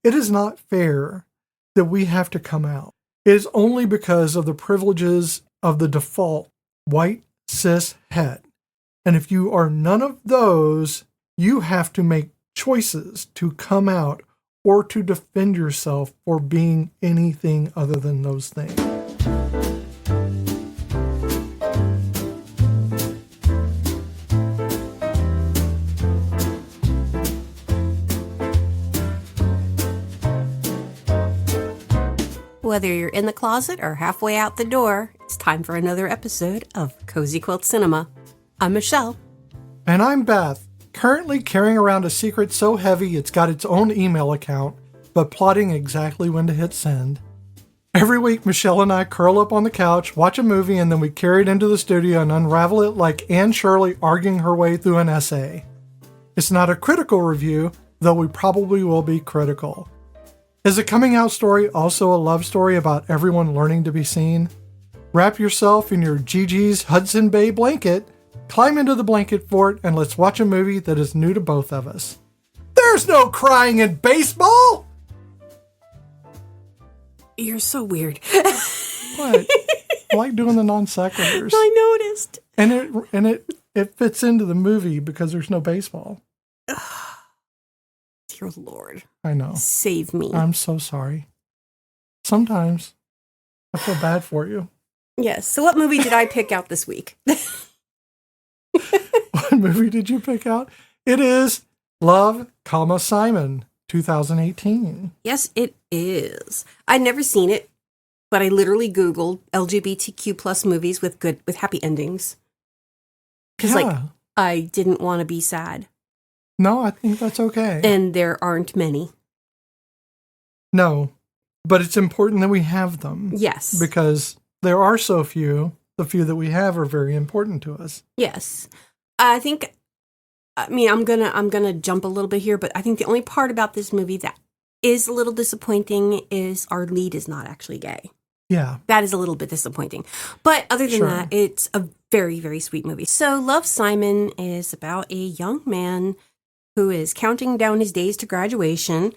it is not fair that we have to come out. It is only because of the privileges of the default white cis het. And if you are none of those, you have to make choices to come out or to defend yourself for being anything other than those things. Whether you're in the closet or halfway out the door, it's time for another episode of Cozy Quilt Cinema. I'm Michelle. And I'm Beth, currently carrying around a secret so heavy it's got its own email account, but plotting exactly when to hit send. Every week, Michelle and I curl up on the couch, watch a movie, and then we carry it into the studio and unravel it like Anne Shirley arguing her way through an essay. It's not a critical review, though we probably will be critical. Is a coming out story also a love story about everyone learning to be seen? Wrap yourself in your Gigi's Hudson Bay blanket, climb into the blanket fort, and let's watch a movie that is new to both of us. There's no crying in baseball! You're so weird. What? I like doing the non sequiturs. I noticed. And it fits into the movie because there's no baseball. Dear Lord. I know. Save me. I'm so sorry. Sometimes I feel bad for you. Yes. So what movie did I pick out this week? What movie did you pick out? It is Love, Simon, 2018. Yes, it is. I'd never seen it, but I literally Googled LGBTQ plus movies with happy endings. Because I didn't want to be sad. No, I think that's okay. And there aren't many. No, but it's important that we have them. Yes. Because there are so few. The few that we have are very important to us. Yes. I'm gonna jump a little bit here, but I think the only part about this movie that is a little disappointing is our lead is not actually gay. Yeah. That is a little bit disappointing. But other than that, it's a very, very sweet movie. So Love, Simon is about a young man who is counting down his days to graduation,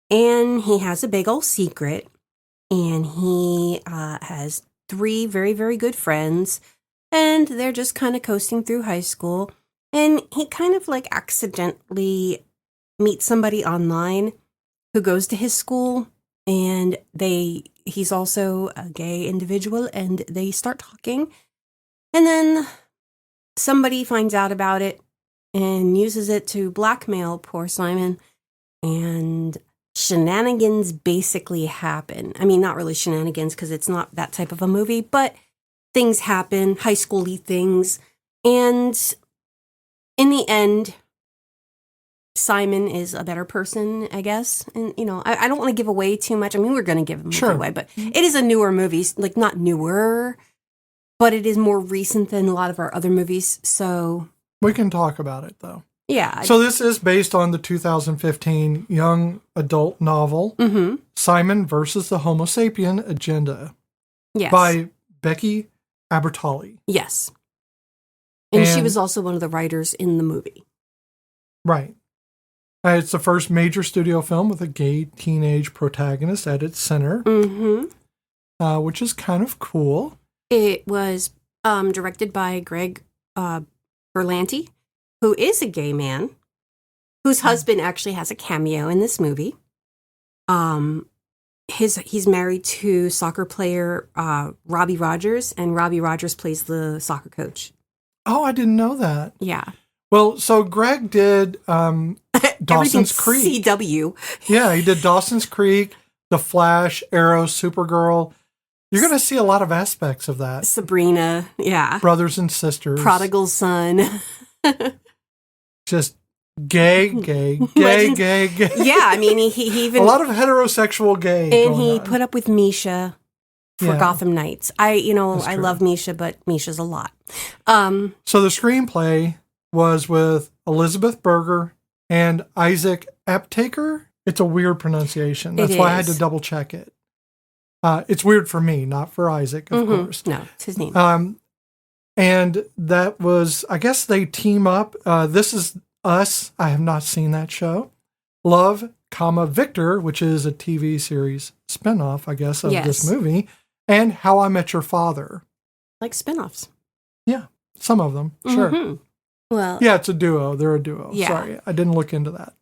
and he has a big old secret, and he has 3 very, very good friends, and they're just kind of coasting through high school, and he kind of like accidentally meets somebody online who goes to his school, and he's also a gay individual, and they start talking, and then somebody finds out about it and uses it to blackmail poor Simon, and shenanigans basically happen. I mean, not really shenanigans because it's not that type of a movie, but things happen, high school-y things, and in the end, Simon is a better person, I guess. And, I don't want to give away too much. I mean, we're going to give him away, but it is a newer movie, like not newer, but it is more recent than a lot of our other movies, so we can talk about it, though. Yeah. So this is based on the 2015 young adult novel, Simon versus the Homo Sapien Agenda, by Becky Albertalli. Yes. And she was also one of the writers in the movie. Right. It's the first major studio film with a gay teenage protagonist at its center, which is kind of cool. It was directed by Greg Berlanti, who is a gay man, whose husband actually has a cameo in this movie. He's married to soccer player Robbie Rogers, and Robbie Rogers plays the soccer coach. Oh, I didn't know that. Yeah. Well, so Greg did Dawson's Creek. CW. Yeah, he did Dawson's Creek, The Flash, Arrow, Supergirl. You're going to see a lot of aspects of that. Sabrina, yeah. Brothers and sisters. Prodigal Son. Just gay. Yeah, I mean, he even... A lot of heterosexual gay and he put up with Misha for Gotham Knights. I love Misha, but Misha's a lot. So the screenplay was with Elizabeth Berger and Isaac Aptaker. It's a weird pronunciation. That's why I had to double check it. It's weird for me, not for Isaac, of course. No, it's his name. And that was, I guess they team up. This is Us. I have not seen that show. Love, Victor, which is a TV series spinoff, I guess, of Yes. this movie, and How I Met Your Father. Like spinoffs. Yeah, some of them, sure. Mm-hmm. Well, Yeah, it's a duo. They're a duo. Yeah. Sorry, I didn't look into that.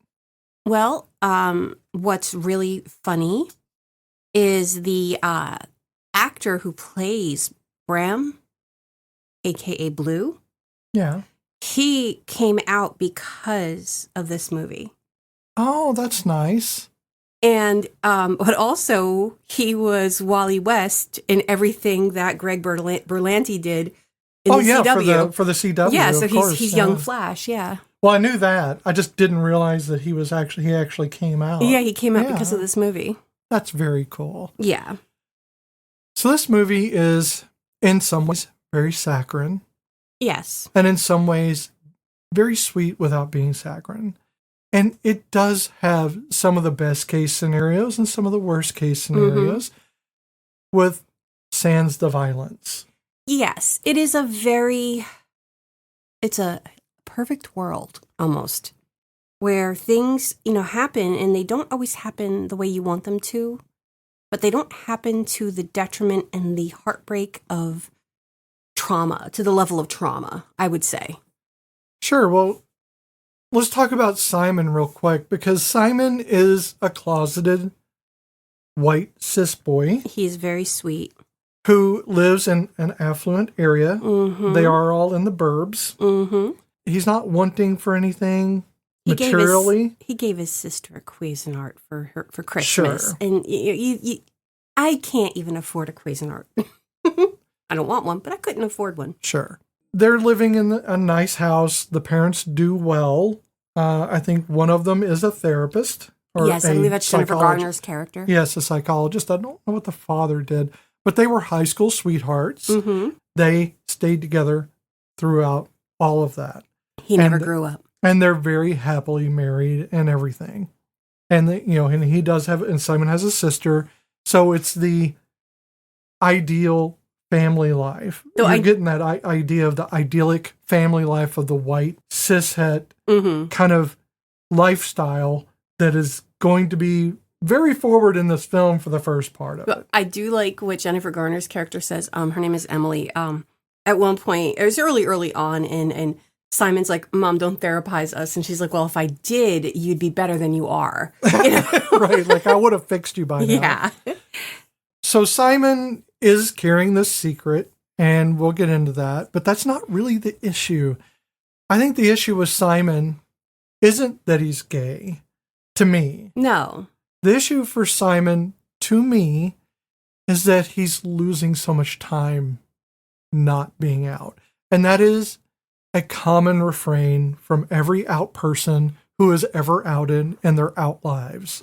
Well, what's really funny is the actor who plays Bram, aka Blue. Yeah. He came out because of this movie. Oh, that's nice. And but also he was Wally West in everything that Greg Berlanti did in the CW. For the CW. Yeah, so of course, he's young Flash, yeah. Well, I knew that. I just didn't realize that he actually came out. Yeah, he came out because of this movie. That's very cool. Yeah. So this movie is, in some ways, very saccharine. Yes. And in some ways, very sweet without being saccharine. And it does have some of the best case scenarios and some of the worst case scenarios with sans the violence. Yes. It's a perfect world almost where things, happen and they don't always happen the way you want them to, but they don't happen to the detriment and the heartbreak of trauma, to the level of trauma, I would say. Sure. Well, let's talk about Simon real quick, because Simon is a closeted white cis boy. He's very sweet. Who lives in an affluent area. Mm-hmm. They are all in the burbs. Mm-hmm. He's not wanting for anything materially. He gave his sister a Cuisinart for Christmas. Sure. And I can't even afford a Cuisinart. I don't want one, but I couldn't afford one. Sure. They're living in a nice house. The parents do well. I think one of them is a therapist. Yes, I believe that's Jennifer Garner's character. Yes, a psychologist. I don't know what the father did, but they were high school sweethearts. Mm-hmm. They stayed together throughout all of that. He never grew up. And they're very happily married and everything. And and he does have, and Simon has a sister. So it's the ideal family life. You're getting that idea of the idyllic family life of the white cishet kind of lifestyle that is going to be very forward in this film for the first part of it. I do like what Jennifer Garner's character says. Her name is Emily. At one point, it was early on, and Simon's like, "Mom, don't therapize us." And she's like, "Well, if I did, you'd be better than you are." Right, like I would have fixed you by now. Yeah. So Simon is carrying this secret, and we'll get into that, but that's not really the issue. I think the issue with Simon isn't that he's gay, to me. No. The issue for Simon, to me, is that he's losing so much time not being out. And that is a common refrain from every out person who is ever outed in their out lives,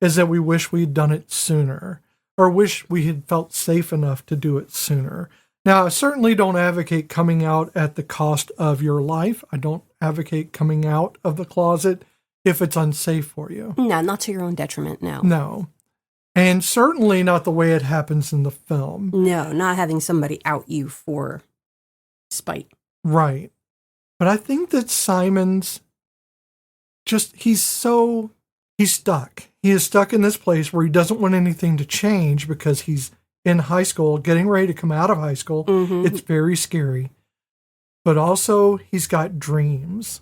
is that we wish we'd done it sooner, or wish we had felt safe enough to do it sooner. Now, I certainly don't advocate coming out at the cost of your life. I don't advocate coming out of the closet if it's unsafe for you. No, not to your own detriment, no. No. And certainly not the way it happens in the film. No, not having somebody out you for spite. Right. But I think that Simon's he's stuck. He is stuck in this place where he doesn't want anything to change because he's in high school, getting ready to come out of high school. It's very scary. But also, he's got dreams.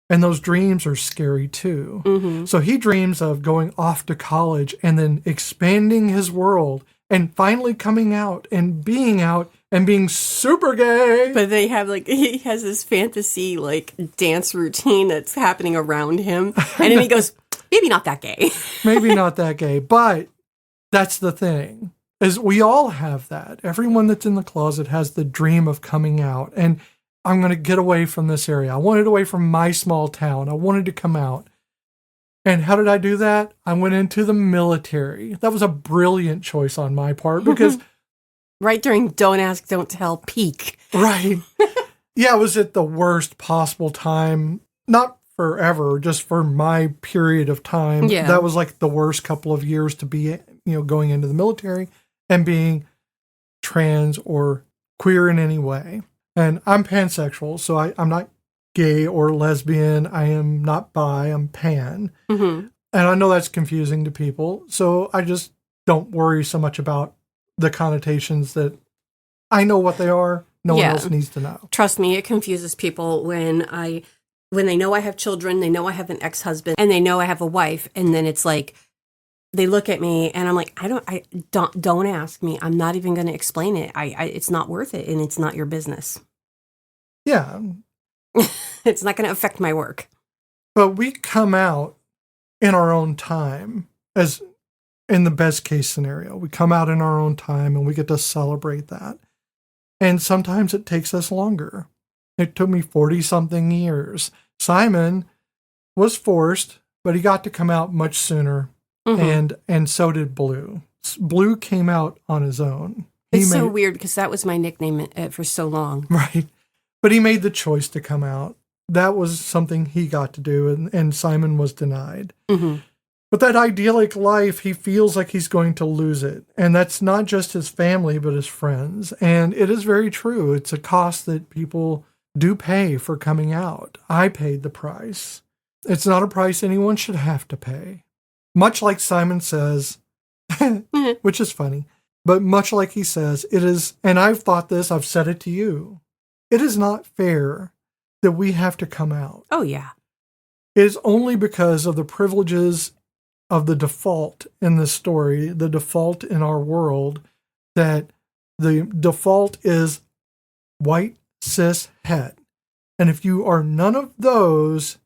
And those dreams are scary too. So he dreams of going off to college and then expanding his world and finally coming out and being super gay. But they have he has this fantasy dance routine that's happening around him. And then he goes, maybe not that gay. Maybe not that gay. But that's the thing, is we all have that. Everyone that's in the closet has the dream of coming out. And I'm going to get away from this area. I wanted away from my small town. I wanted to come out. And how did I do that? I went into the military. That was a brilliant choice on my part because... right during Don't Ask, Don't Tell peak. Right. Yeah, it was at the worst possible time. Not forever, just for my period of time. Yeah. That was the worst couple of years to be, going into the military and being trans or queer in any way. And I'm pansexual, so I'm not gay or lesbian. I am not bi, I'm pan. And I know that's confusing to people, so I just don't worry so much about the connotations that I know what they are. No one else needs to know. Trust me, it confuses people when they know I have children, they know I have an ex-husband, and they know I have a wife, and then it's like they look at me and I'm like, don't ask me. I'm not even going to explain it. It's not worth it, and it's not your business. Yeah. It's not going to affect my work. But we come out in our own time, as in the best case scenario. We come out in our own time and we get to celebrate that. And sometimes it takes us longer. It took me 40-something years. Simon was forced, but he got to come out much sooner. Mm-hmm. And so did Blue. Blue came out on his own. It's so weird because that was my nickname for so long. Right. But he made the choice to come out. That was something he got to do, and Simon was denied. Mm-hmm. But that idyllic life, he feels like he's going to lose it. And that's not just his family, but his friends. And it is very true. It's a cost that people do pay for coming out. I paid the price. It's not a price anyone should have to pay. Much like Simon says, which is funny, but much like he says, it is, and I've thought this, I've said it to you, it is not fair that we have to come out. Oh, yeah. It is only because of the privileges of the default in this story, the default in our world, that the default is white, cis, het. And if you are none of those,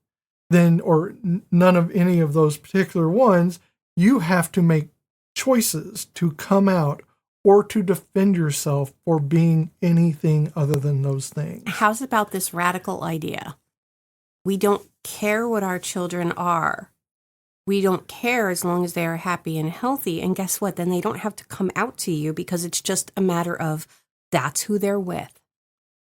then, or none of any of those particular ones, you have to make choices to come out or to defend yourself for being anything other than those things. How's about this radical idea? We don't care what our children are. We don't care as long as they are happy and healthy. And guess what? Then they don't have to come out to you because it's just a matter of that's who they're with.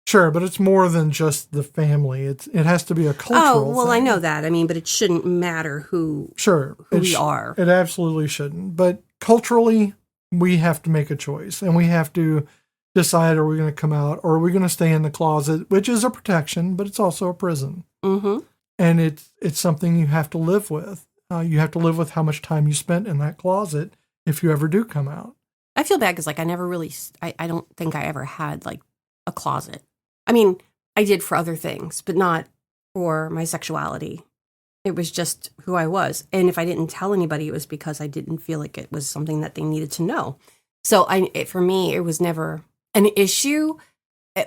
Sure, but it's more than just the family. It has to be a cultural thing. I know that. I mean, but it shouldn't matter who we are. It absolutely shouldn't. But culturally, we have to make a choice. And we have to decide, are we going to come out or are we going to stay in the closet, which is a protection, but it's also a prison. Mm-hmm. And it's something you have to live with. You have to live with how much time you spent in that closet if you ever do come out. I feel bad because, I never really, I don't think I ever had, a closet. I mean, I did for other things, but not for my sexuality. It was just who I was. And if I didn't tell anybody, it was because I didn't feel like it was something that they needed to know. So for me, it was never an issue,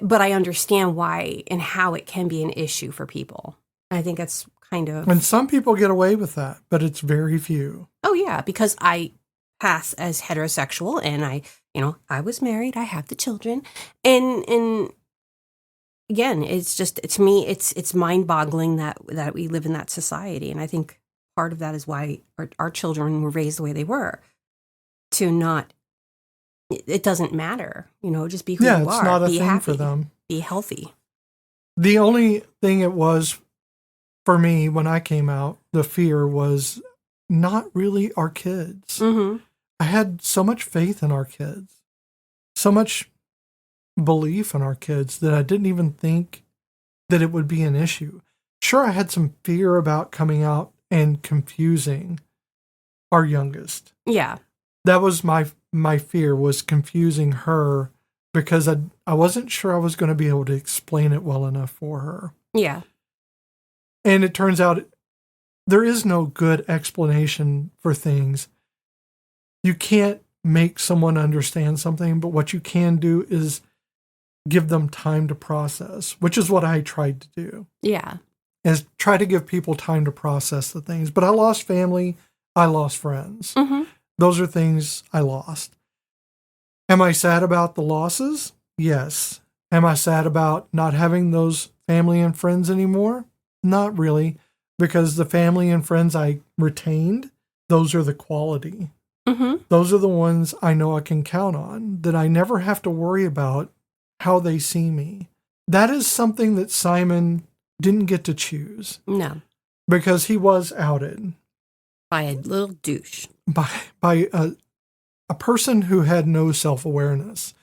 but I understand why and how it can be an issue for people. I think that's kind of... And some people get away with that, but it's very few. Oh, yeah, because I pass as heterosexual and I was married, I have the children. And again, it's just, to me, it's mind-boggling that we live in that society. And I think part of that is why our children were raised the way they were. To not, it doesn't matter, just be who you are. Yeah, it's not a be thing happy, for them. Be healthy. The only thing it was for me when I came out, the fear was not really our kids. Mm-hmm. I had so much faith in our kids, so much belief in our kids that I didn't even think that it would be an issue. Sure, I had some fear about coming out and confusing our youngest. Yeah. That was my fear, was confusing her because I wasn't sure I was going to be able to explain it well enough for her. Yeah. And it turns out there is no good explanation for things. You can't make someone understand something, but what you can do is give them time to process, which is what I tried to do. Yeah. Is try to give people time to process the things. But I lost family. I lost friends. Mm-hmm. Those are things I lost. Am I sad about the losses? Yes. Am I sad about not having those family and friends anymore? Not really, because the family and friends I retained, those are the quality. Mm-hmm. Those are the ones I know I can count on, that I never have to worry about how they see me. That is something that Simon didn't get to choose. No. Because he was outed. By a little douche. By a person who had no self-awareness.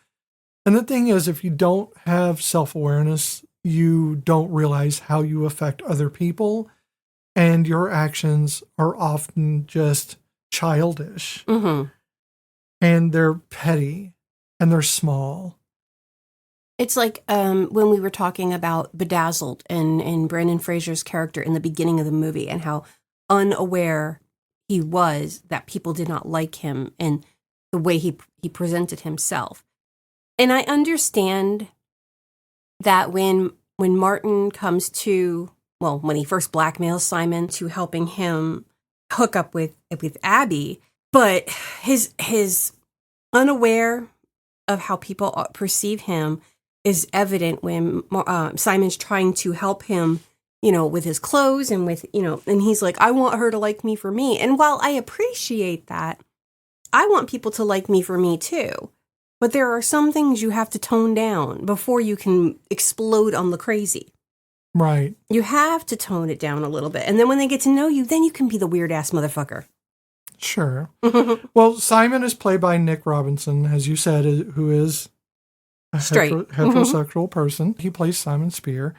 And the thing is, if you don't have self-awareness, you don't realize how you affect other people. and your actions are often just childish. Mm-hmm. And they're petty and they're small. It's like when we were talking about Bedazzled and Brandon Fraser's character in the beginning of the movie and how unaware he was that people did not like him and the way he presented himself. And I understand that when Martin comes to, well, when he first blackmails Simon to helping him hook up with Abby, but his unaware of how people perceive him is evident when Simon's trying to help him, with his clothes and with, and he's like, I want her to like me for me. And while I appreciate that, I want people to like me for me too. But there are some things you have to tone down before you can explode on the crazy. Right. You have to tone it down a little bit. And then when they get to know you, then you can be the weird ass motherfucker. Sure. Well, Simon is played by Nick Robinson, as you said, who is a straight heterosexual person. He plays Simon Spear.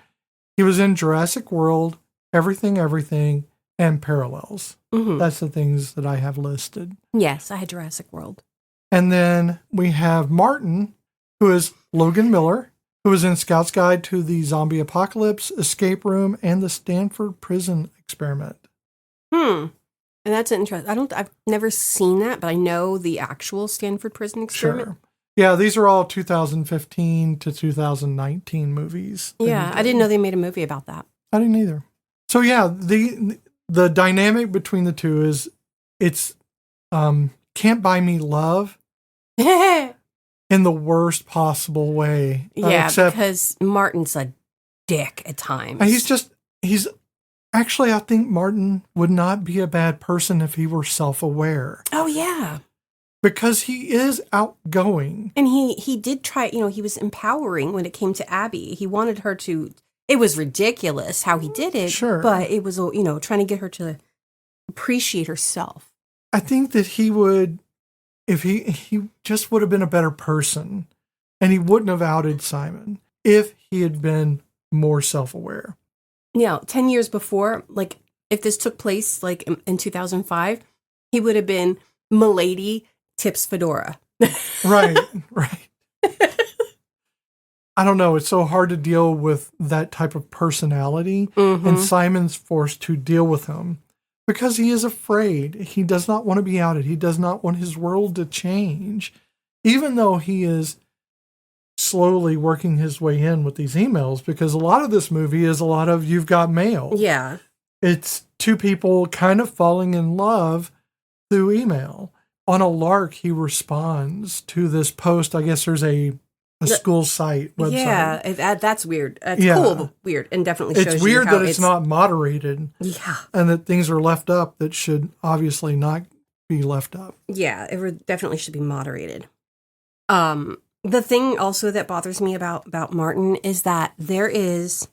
He was in Jurassic World, Everything, and Parallels. Mm-hmm. That's the things that I have listed. Yes, I had Jurassic World. And then we have Martin, who is Logan Miller, who was in Scout's Guide to the Zombie Apocalypse, Escape Room, and the Stanford Prison Experiment. And that's interesting. I've never seen that, but I know the actual Stanford Prison Experiment. Sure. Yeah, these are all 2015 to 2019 movies. Yeah, I didn't know they made a movie about that. I didn't either. So yeah, the dynamic between the two is it's Can't Buy Me Love in the worst possible way. Yeah, because Martin's a dick at times. He's actually, I think Martin would not be a bad person if he were self-aware. Oh, yeah. Because he is outgoing. And he did try, he was empowering when it came to Abby. He wanted her to, it was ridiculous how he did it. Sure. But it was, trying to get her to appreciate herself. I think that he would, if he just would have been a better person, and he wouldn't have outed Simon if he had been more self-aware. 10 years before, like if this took place like in 2005, he would have been Milady Tips Fedora. Right. I don't know. It's so hard to deal with that type of personality. Mm-hmm. And Simon's forced to deal with him because he is afraid. He does not want to be outed. He does not want his world to change, even though he is slowly working his way in with these emails, because a lot of this movie is a lot of you've got mail. Yeah. It's two people kind of falling in love through email. On a lark, he responds to this post. I guess there's a school site website. Yeah, that's weird. That's cool, but weird, and definitely shows it's weird you how that it's not moderated. Yeah. And that things are left up that should obviously not be left up. Yeah, it definitely should be moderated. The thing also that bothers me about Martin is that there is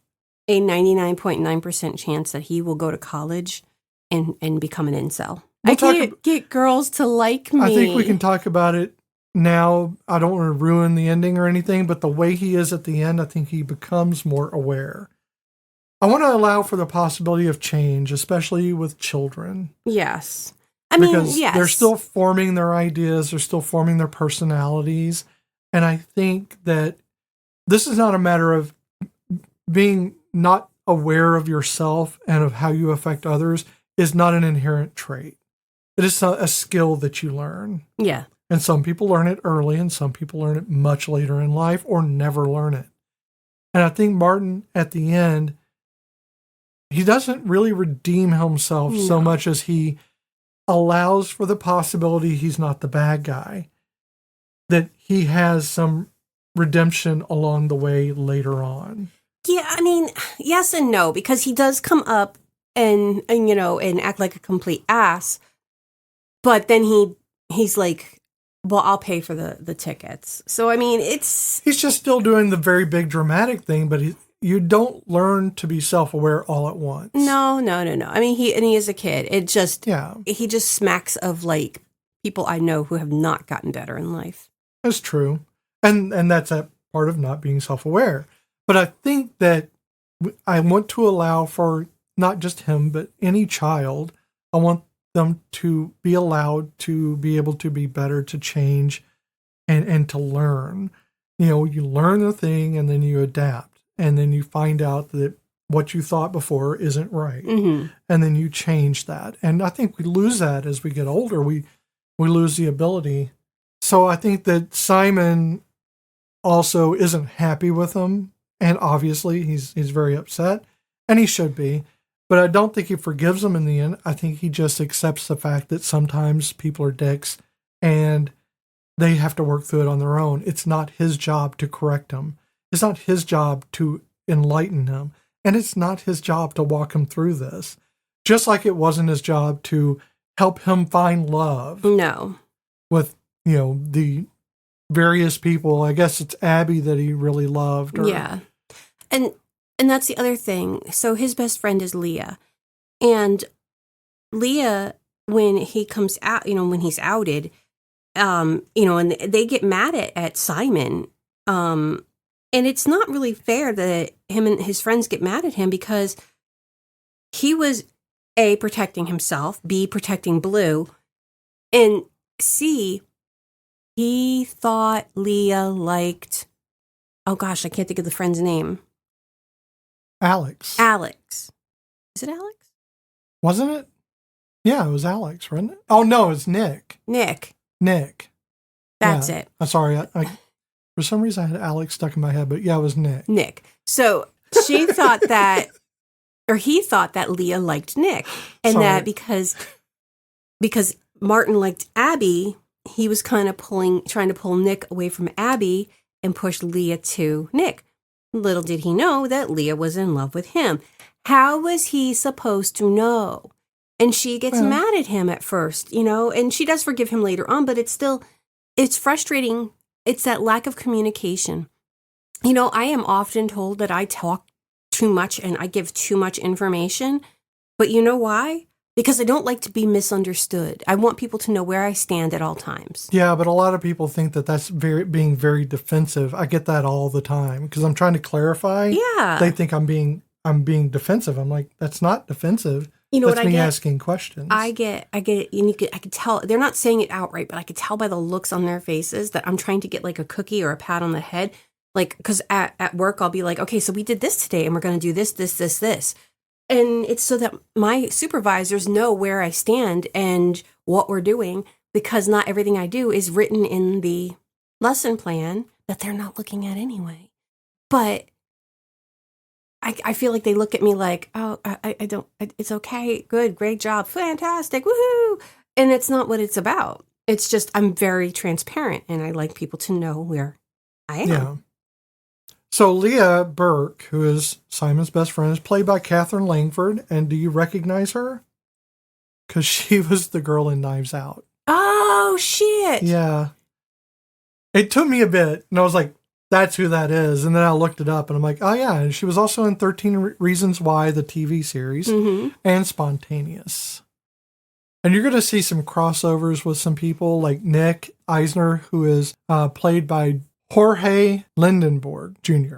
a 99.9% chance that he will go to college and become an incel. I can't get girls to like me. I think we can talk about it now. I don't want to ruin the ending or anything, but the way he is at the end, I think he becomes more aware. I want to allow for the possibility of change, especially with children. Yes. Because they're still forming their ideas, they're still forming their personalities. And I think that this is not a matter of being not aware of yourself and of how you affect others is not an inherent trait. It is a skill that you learn. Yeah. And some people learn it early and some people learn it much later in life or never learn it. And I think Martin, at the end, he doesn't really redeem himself so much as he allows for the possibility he's not the bad guy. That he has some redemption along the way later on. Yeah, yes and no, because he does come up and act like a complete ass. But then he's like, well, I'll pay for the tickets. So, he's just still doing the very big dramatic thing, but you don't learn to be self-aware all at once. No. He is a kid. It just, he just smacks of like people I know who have not gotten better in life. That's true. And that's a part of not being self-aware. But I think that I want to allow for not just him, but any child, I want them to be allowed to be able to be better, to change, and to learn. You learn the thing and then you adapt, and then you find out that what you thought before isn't right. Mm-hmm. And then you change that. And I think we lose that as we get older. We lose the ability. So I think that Simon also isn't happy with him. And obviously he's very upset, and he should be. But I don't think he forgives him in the end. I think he just accepts the fact that sometimes people are dicks and they have to work through it on their own. It's not his job to correct him. It's not his job to enlighten him. And it's not his job to walk him through this. Just like it wasn't his job to help him find love. No. With, the various people. I guess it's Abby that he really loved. Yeah. And that's the other thing. So his best friend is Leah. And Leah, when he comes out, when he's outed, and they get mad at Simon. And it's not really fair that him and his friends get mad at him, because he was A, protecting himself, B, protecting Blue, and C, he thought Leah liked, oh gosh, I can't think of the friend's name. Alex. Is it Alex? Wasn't it? Yeah, it was Alex, wasn't it? Oh, no, it's Nick. Nick. That's it. I'm sorry. I for some reason I had Alex stuck in my head, but yeah, it was Nick. So she thought that, or he thought that Leah liked Nick. And Sorry. that because Martin liked Abby, he was kind of trying to pull Nick away from Abby and push Leah to Nick. Little did he know that Leah was in love with him. How was he supposed to know? And she gets mad at him at first, and she does forgive him later on, but it's frustrating. It's that lack of communication. I am often told that I talk too much and I give too much information, but you know why? Because I don't like to be misunderstood. I want people to know where I stand at all times. Yeah, but a lot of people think that that's being very defensive. I get that all the time because I'm trying to clarify. Yeah. They think I'm being defensive. I'm like, that's not defensive. That's me asking questions. I get it. I could tell they're not saying it outright, but I could tell by the looks on their faces that I'm trying to get like a cookie or a pat on the head. Like, because at work, I'll be like, okay, so we did this today and we're going to do this. And it's so that my supervisors know where I stand and what we're doing, because not everything I do is written in the lesson plan that they're not looking at anyway. But I feel like they look at me like, oh, I don't, it's okay, good, great job, fantastic, woohoo. And it's not what it's about. It's just, I'm very transparent and I like people to know where I am. Yeah. So Leah Burke, who is Simon's best friend, is played by Catherine Langford. And do you recognize her? Because she was the girl in Knives Out. Oh, shit. Yeah. It took me a bit, and I was like, that's who that is. And then I looked it up, and I'm like, oh, yeah. And she was also in 13 Reasons Why, the TV series, and Spontaneous. And you're going to see some crossovers with some people like Nick Eisner, who is played by Jorge Lindenborg Jr.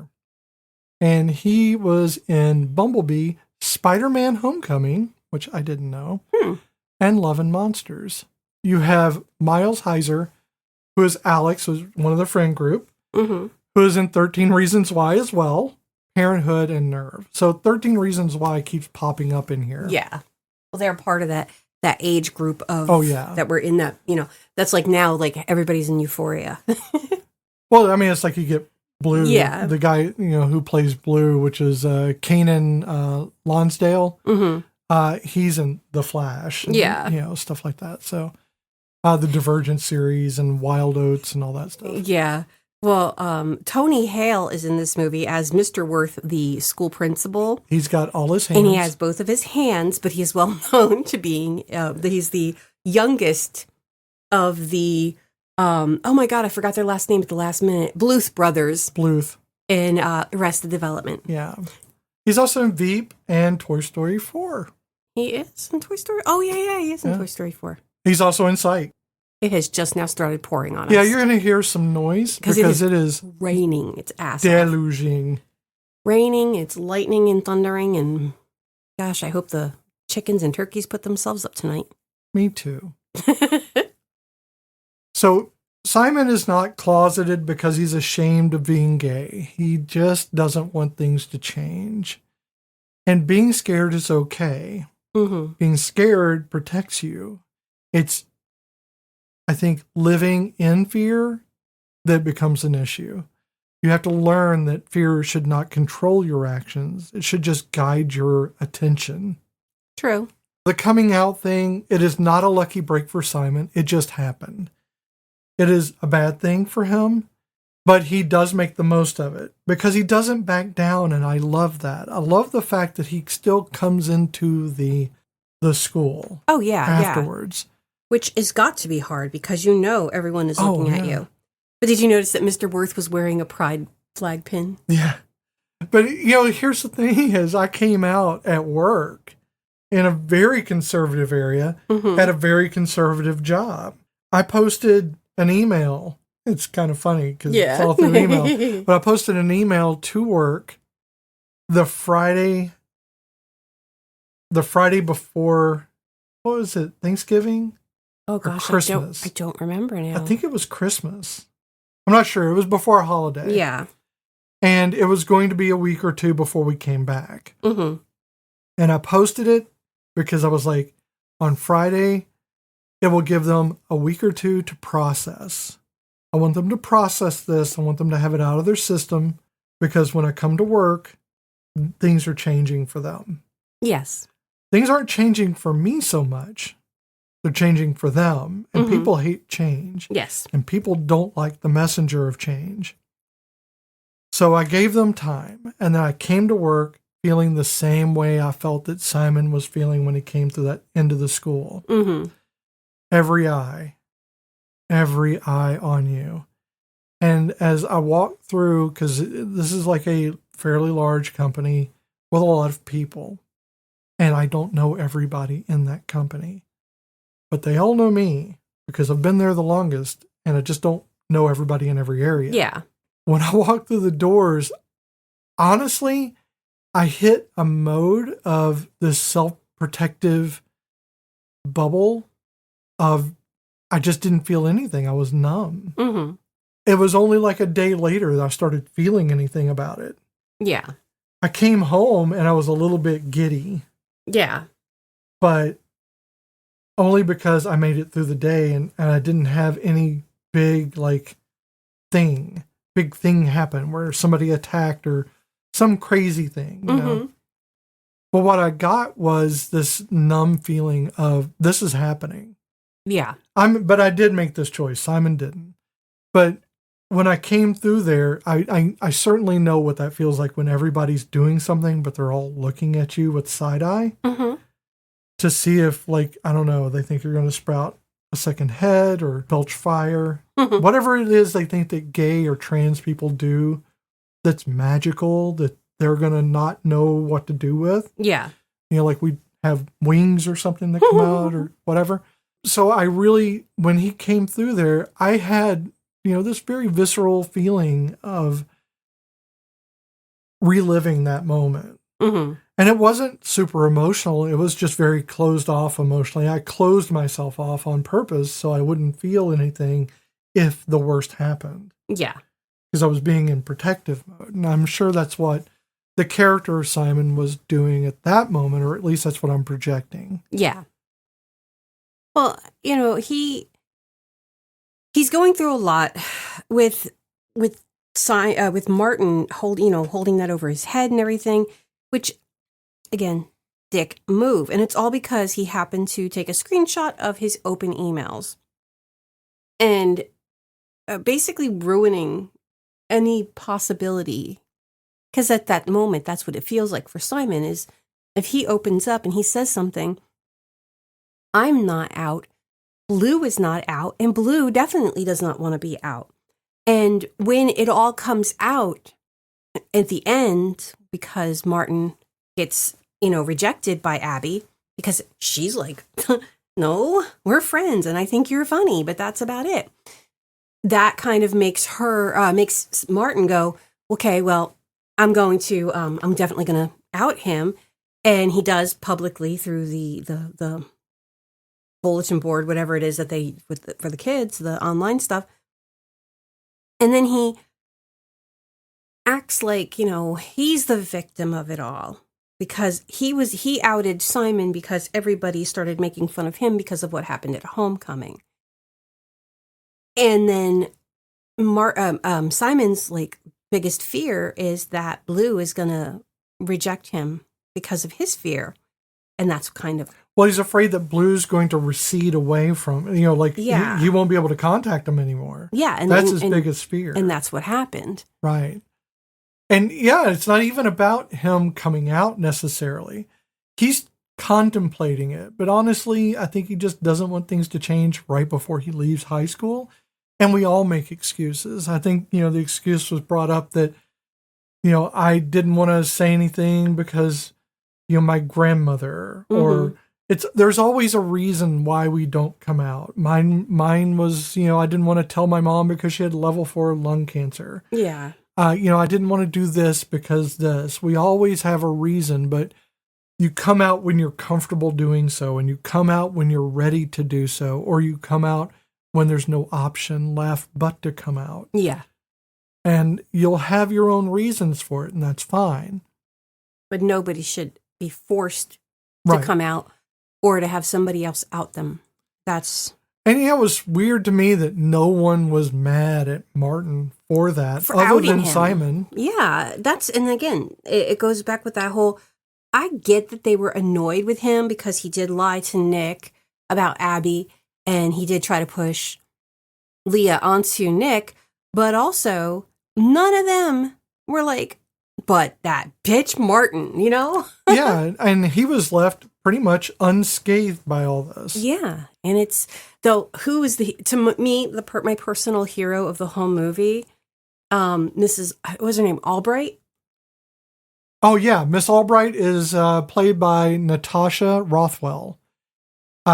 And he was in Bumblebee, Spider-Man Homecoming, which I didn't know, and Love and Monsters. You have Miles Heiser, who is Alex, who's one of the friend group, who is in 13 Reasons Why as well, Parenthood, and Nerve. So 13 Reasons Why keeps popping up in here. Yeah. Well, they're part of that age group of, that we're in that, that's like now, like everybody's in Euphoria. Well, I mean, it's like you get Blue, the guy, who plays Blue, which is Kanan Lonsdale. He's in The Flash. And, stuff like that. So the Divergent series and Wild Oats and all that stuff. Yeah. Well, Tony Hale is in this movie as Mr. Worth, the school principal. He's got all his hands. And he has both of his hands, but he's well known to being, he's the youngest of the, oh my God, I forgot their last name at the last minute. Bluth brothers. Bluth. In Arrested Development. Yeah. He's also in Veep and Toy Story 4. He is in Toy Story? Oh, yeah, he is in Toy Story 4. He's also in Sight. It has just now started pouring on us. Yeah, you're going to hear some noise because it is raining. It's ass deluging. Raining, it's lightning and thundering, and Gosh, I hope the chickens and turkeys put themselves up tonight. Me too. So Simon is not closeted because he's ashamed of being gay. He just doesn't want things to change. And being scared is okay. Mm-hmm. Being scared protects you. It's, I think, living in fear that becomes an issue. You have to learn that fear should not control your actions. It should just guide your attention. True. The coming out thing, it is not a lucky break for Simon. It just happened. It is a bad thing for him, but he does make the most of it because he doesn't back down, and I love that. I love the fact that he still comes into the school. Oh, yeah, afterwards. Yeah. Which has got to be hard because everyone is looking at you. But did you notice that Mr. Worth was wearing a pride flag pin? Yeah. But, here's the thing is I came out at work in a very conservative area, at a very conservative job. I posted an email. It's kind of funny because it's all through email. But I posted an email to work the Friday before, what was it, Thanksgiving? Oh, gosh, Christmas. I don't remember now. I think it was Christmas. I'm not sure. It was before a holiday. Yeah. And it was going to be a week or two before we came back. Mm-hmm. And I posted it because I was like, on Friday, it will give them a week or two to process. I want them to process this. I want them to have it out of their system because when I come to work, things are changing for them. Yes. Things aren't changing for me so much. They're changing for them. And people hate change. Yes. And people don't like the messenger of change. So I gave them time. And then I came to work feeling the same way I felt that Simon was feeling when he came to that end of the school. Mm-hmm. Every eye on you. And as I walked through, because this is like a fairly large company with a lot of people, and I don't know everybody in that company, but they all know me because I've been there the longest, and I just don't know everybody in every area. Yeah. When I walked through the doors, honestly, I hit a mode of this self-protective bubble of I just didn't feel anything. I was numb. Mm-hmm. It was only like a day later that I started feeling anything about it. Yeah. I came home and I was a little bit giddy. Yeah. But only because I made it through the day and I didn't have any big thing happen where somebody attacked or some crazy thing, you know. But what I got was this numb feeling of this is happening. Yeah. But I did make this choice. Simon didn't. But when I came through there, I certainly know what that feels like when everybody's doing something, but they're all looking at you with side eye to see if, I don't know, they think you're going to sprout a second head or belch fire. Whatever it is they think that gay or trans people do that's magical, that they're going to not know what to do with. Yeah. Like we have wings or something that come out or whatever. So I really, when he came through there, I had, this very visceral feeling of reliving that moment. And it wasn't super emotional. It was just very closed off emotionally. I closed myself off on purpose so I wouldn't feel anything if the worst happened. Yeah. Because I was being in protective mode. And I'm sure that's what the character of Simon was doing at that moment, or at least that's what I'm projecting. Yeah. Well, he's going through a lot with Martin holding that over his head and everything, which again, dick move. And it's all because he happened to take a screenshot of his open emails and basically ruining any possibility. Because at that moment, that's what it feels like for Simon is if he opens up and he says something, I'm not out, Blue is not out, and Blue definitely does not want to be out. And when it all comes out at the end, because Martin gets, rejected by Abby, because she's like, no, we're friends, and I think you're funny, but that's about it. That kind of makes Martin go, okay, well, I'm definitely going to out him. And he does publicly through the bulletin board, whatever it is that they for the kids, the online stuff. And then he acts like, he's the victim of it all because he outed Simon because everybody started making fun of him because of what happened at homecoming. And then Simon's like biggest fear is that Blue is going to reject him because of his fear. And that's kind of... Well, he's afraid that Blue's going to recede away from, he won't be able to contact him anymore. Yeah. And that's his biggest fear. And that's what happened. Right. And yeah, it's not even about him coming out necessarily. He's contemplating it. But honestly, I think he just doesn't want things to change right before he leaves high school. And we all make excuses. I think, the excuse was brought up that, I didn't want to say anything because, my grandmother or there's always a reason why we don't come out. Mine was, I didn't want to tell my mom because she had level 4 lung cancer. Yeah. I didn't want to do this because this. We always have a reason, but you come out when you're comfortable doing so, and you come out when you're ready to do so, or you come out when there's no option left but to come out. Yeah. And you'll have your own reasons for it, and that's fine. But nobody should be forced to come out or to have somebody else out them. And it was weird to me that no one was mad at Martin for that, for other outing than him. Simon. Yeah, and again, it goes back with that whole, I get that they were annoyed with him because he did lie to Nick about Abby, and he did try to push Leah onto Nick, but also none of them were like, but that bitch Martin, Yeah, and he was left pretty much unscathed by all this. Yeah, and it's, though, who is to me, my personal hero of the whole movie, Mrs., what was her name, Albright? Oh, yeah, Miss Albright is played by Natasha Rothwell.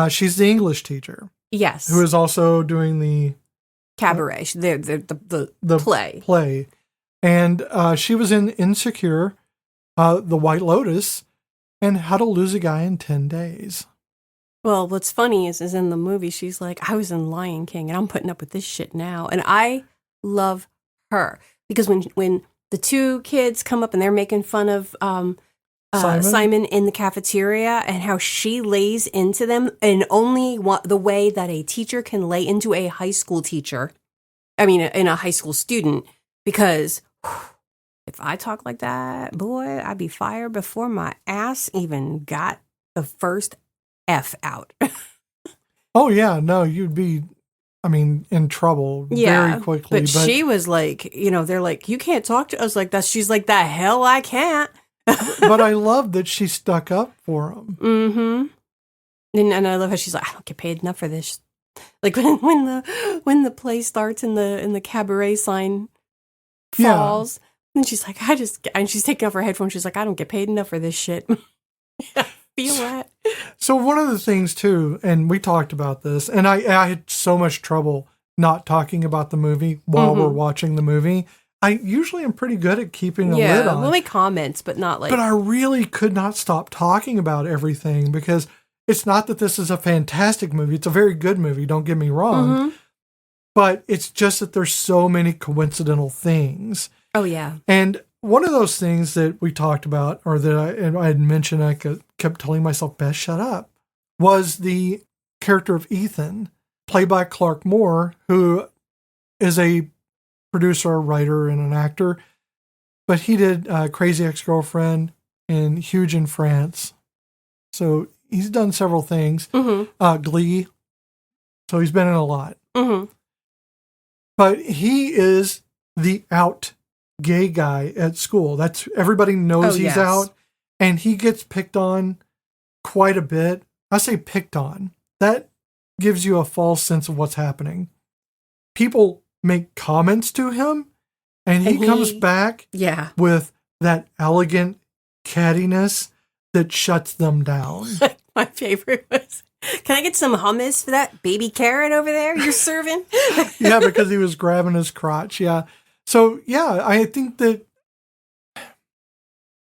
She's the English teacher. Yes. Who is also doing the... Cabaret, the play. Play. And she was in Insecure, The White Lotus, and How to Lose a Guy in 10 Days. Well, what's funny is in the movie, she's like, I was in Lion King, and I'm putting up with this shit now. And I love her. Because when the two kids come up and they're making fun of Simon in the cafeteria and how she lays into them, and only the way that a teacher can lay into a high school teacher, in a high school student, because... if I talk like that, boy, I'd be fired before my ass even got the first F out. Oh, yeah. No, you'd be, in trouble very quickly. But she was like, they're like, you can't talk to us like that. She's like, the hell I can't. But I love that she stuck up for him. Mm-hmm. And I love how she's like, I don't get paid enough for this. Like when the play starts and the cabaret sign falls. Yeah. And she's like, and she's taking off her headphones. She's like, I don't get paid enough for this shit. I feel that. So one of the things too, and we talked about this, and I had so much trouble not talking about the movie while we're watching the movie. I usually am pretty good at keeping a lid on. We'll make comments, but not like... But I really could not stop talking about everything because it's not that this is a fantastic movie. It's a very good movie, don't get me wrong. But it's just that there's so many coincidental things. Oh, yeah. And one of those things that we talked about, or that I had mentioned, I kept telling myself, Beth, shut up, was the character of Ethan, played by Clark Moore, who is a producer, a writer, and an actor. But he did Crazy Ex-Girlfriend and Huge in France. So he's done several things. Glee. So he's been in a lot. But he is the out gay guy at school. That's everybody knows he's out, and he gets picked on quite a bit. I say picked on. That gives you a false sense of what's happening. People make comments to him, and he comes back with that elegant cattiness that shuts them down. My favorite was, can I get some hummus for that baby carrot over there you're serving? Yeah, because he was grabbing his crotch. Yeah. So, yeah, I think that,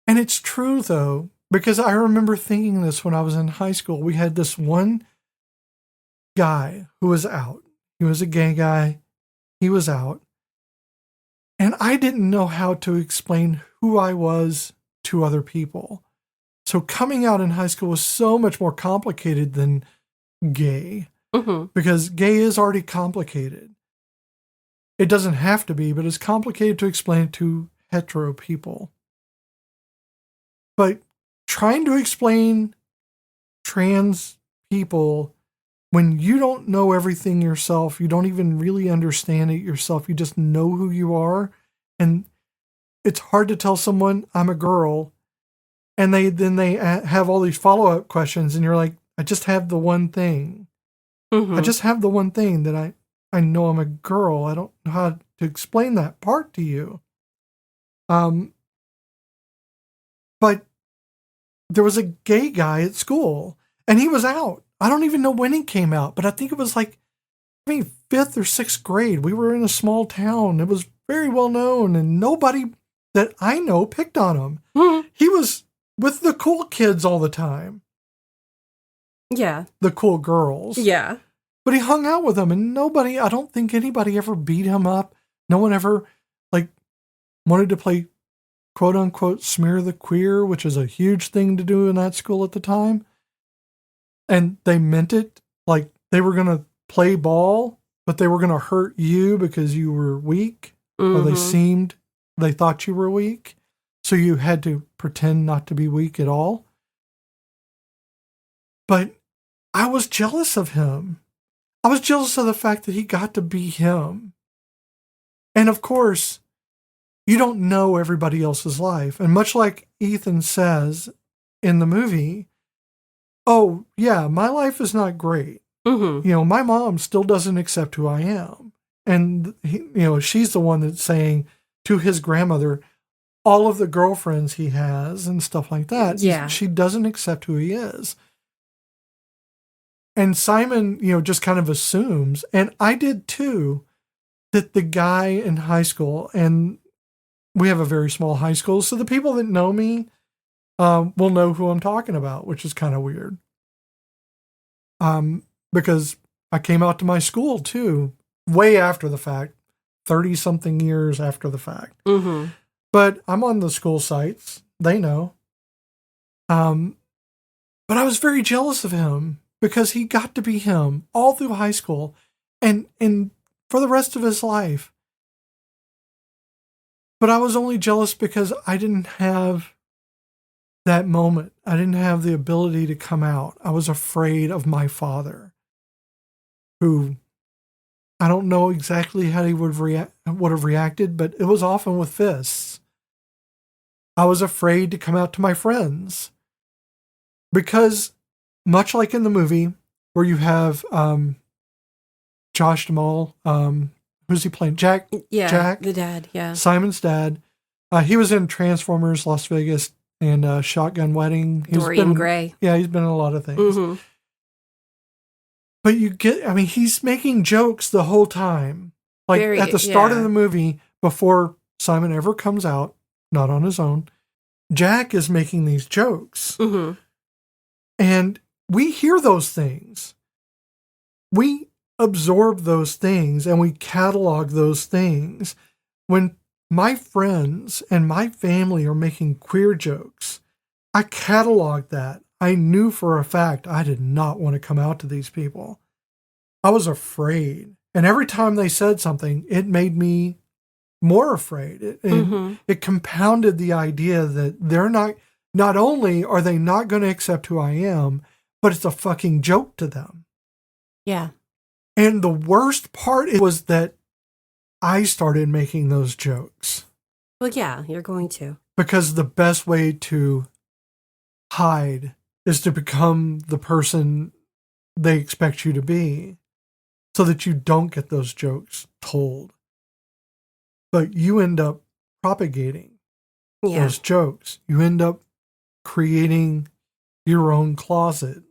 and it's true, though, Because I remember thinking this when I was in high school. We had this one guy who was out. He was a gay guy. He was out. And I didn't know how to explain who I was to other people. So coming out in high school was so much more complicated than gay. Mm-hmm. Because gay is already complicated. It doesn't have to be, but it's complicated to explain to hetero people. But trying to explain trans people when you don't know everything yourself, you don't even really understand it yourself, you just know who you are. And it's hard to tell someone, I'm a girl, and they have all these follow-up questions, and you're like, I just have the one thing. Mm-hmm. I just have the one thing that I know I'm a girl. I don't know how to explain that part to you. But there was a gay guy at school, and he was out. I don't even know when he came out, but I think it was like, 5th or 6th grade. We were in a small town. It was very well known, and nobody that I know picked on him. Mm-hmm. He was with the cool kids all the time. Yeah. The cool girls. Yeah. But he hung out with them, and I don't think anybody ever beat him up. No one ever, wanted to play, quote unquote, smear the queer, which is a huge thing to do in that school at the time. And they meant it. Like, they were going to play ball, but they were going to hurt you because you were weak, mm-hmm. or they thought you were weak. So you had to pretend not to be weak at all. But I was jealous of him. I was jealous of the fact that he got to be him. And of course, you don't know everybody else's life. And much like Ethan says in the movie, oh, yeah, my life is not great. Mm-hmm. My mom still doesn't accept who I am. And, she's the one that's saying to his grandmother, all of the girlfriends he has and stuff like that. Yeah. She doesn't accept who he is. And Simon, just kind of assumes, and I did too, that the guy in high school, and we have a very small high school, so the people that know me will know who I'm talking about, which is kind of weird. Because I came out to my school too, way after the fact, 30-something years after the fact. Mm-hmm. But I'm on the school sites. They know. But I was very jealous of him because he got to be him all through high school and for the rest of his life. But I was only jealous because I didn't have that moment. I didn't have the ability to come out. I was afraid of my father, who I don't know exactly how he would have reacted, but it was often with fists. I was afraid to come out to my friends because, much like in the movie where you have Josh Duhamel, who's he playing? Jack? Yeah, Jack, the dad, yeah. Simon's dad. He was in Transformers, Las Vegas, and Shotgun Wedding. Dorian Gray. Yeah, he's been in a lot of things. Mm-hmm. But he's making jokes the whole time. At the start of the movie, before Simon ever comes out, not on his own, Jack is making these jokes. Mm-hmm. And we hear those things. We absorb those things and we catalog those things. When my friends and my family are making queer jokes, I catalog that. I knew for a fact I did not want to come out to these people. I was afraid. And every time they said something, it made me more afraid. It compounded the idea that they're not only are they not going to accept who I am, but it's a fucking joke to them. Yeah. And the worst part was that I started making those jokes. Well, yeah, you're going to. Because the best way to hide is to become the person they expect you to be so that you don't get those jokes told. But you end up propagating those jokes. You end up creating your own closet.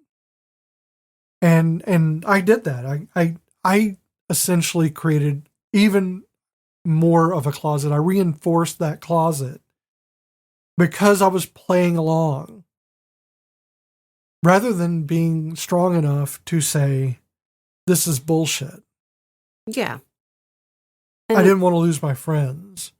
And I did that. I essentially created even more of a closet. I reinforced that closet because I was playing along rather than being strong enough to say, this is bullshit. Yeah. I didn't want to lose my friends.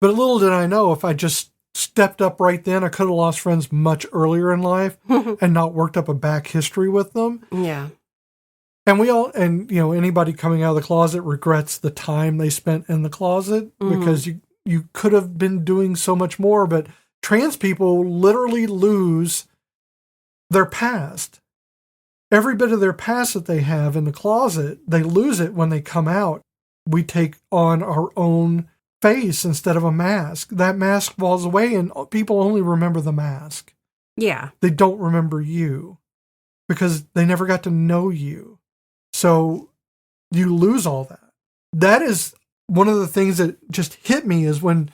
But little did I know, if I just stepped up right then, I could have lost friends much earlier in life and not worked up a back history with them. Yeah. And anybody coming out of the closet regrets the time they spent in the closet because you could have been doing so much more. But trans people literally lose their past. Every bit of their past that they have in the closet, they lose it when they come out. We take on our own face instead of a mask. That mask falls away and people only remember the mask. Yeah. They don't remember you because they never got to know you. So you lose all that. That is one of the things that just hit me, is when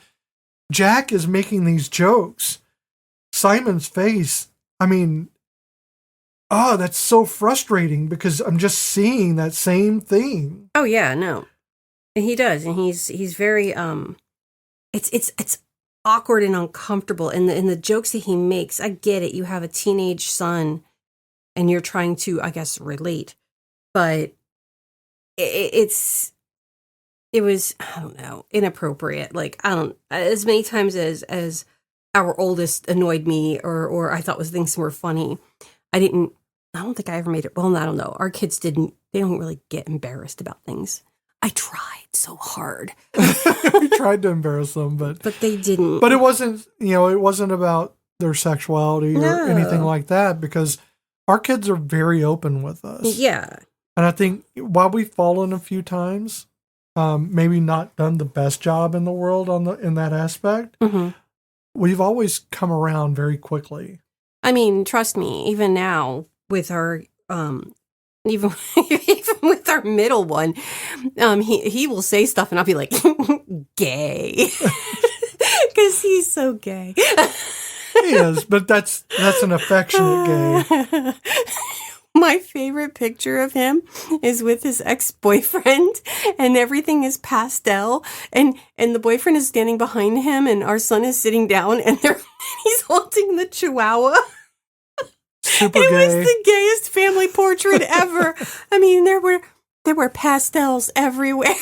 Jack is making these jokes, Simon's face, I mean, that's so frustrating because I'm just seeing that same thing. Oh yeah, no. And he does, and he's very it's awkward and uncomfortable, and the jokes that he makes. I get it. You have a teenage son and you're trying to, I guess, relate. But it was, I don't know, inappropriate. Like, I don't, as many times as our oldest annoyed me or I thought things were funny, I don't think I ever made it. Well, I don't know. Our kids they don't really get embarrassed about things. I tried so hard. We tried to embarrass them, but they didn't. But it wasn't about their sexuality or anything like that, because our kids are very open with us. Yeah. And I think while we've fallen a few times, maybe not done the best job in the world in that aspect, we've always come around very quickly. I mean, trust me, even now with our even with our middle one, he will say stuff and I'll be like, gay. Because he's so gay. He is, but that's an affectionate gay. My favorite picture of him is with his ex-boyfriend, and everything is pastel, and the boyfriend is standing behind him, and our son is sitting down, and he's holding the chihuahua. Super it gay. was the gayest family portrait ever. I mean, there were pastels everywhere.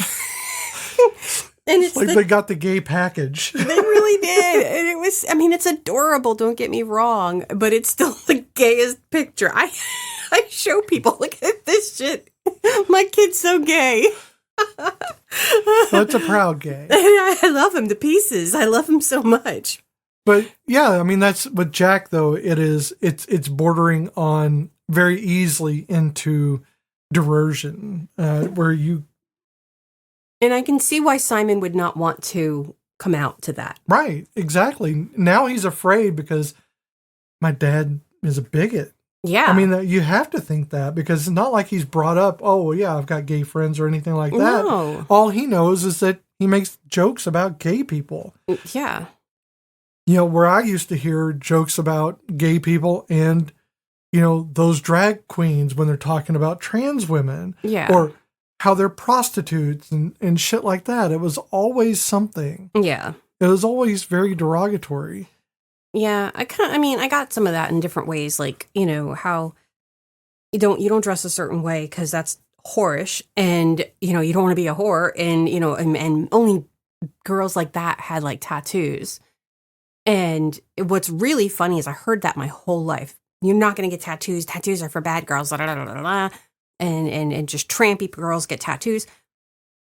And it's like they got the gay package. They really did. And it was, I mean, it's adorable, don't get me wrong, but it's still the gayest picture. I show people, look at this shit. My kid's so gay. That's a proud gay. I love him to pieces. I love him so much. But yeah, I mean, that's with Jack though. It's bordering on very easily into derision, where you. And I can see why Simon would not want to come out to that. Right, exactly. Now he's afraid because my dad is a bigot. Yeah. I mean, you have to think that, because it's not like he's brought up, oh, well, yeah, I've got gay friends or anything like that. No. All he knows is that he makes jokes about gay people. Yeah. Where I used to hear jokes about gay people and, those drag queens when they're talking about trans women. Yeah. Or how they're prostitutes and shit like that. It was always something. Yeah. It was always very derogatory. Yeah. I got some of that in different ways. Like, how you don't dress a certain way because that's whorish, and, you don't want to be a whore, and, and only girls like that had like tattoos. And what's really funny is I heard that my whole life. You're not going to get tattoos. Tattoos are for bad girls. Blah, blah, blah, blah. And just trampy girls get tattoos.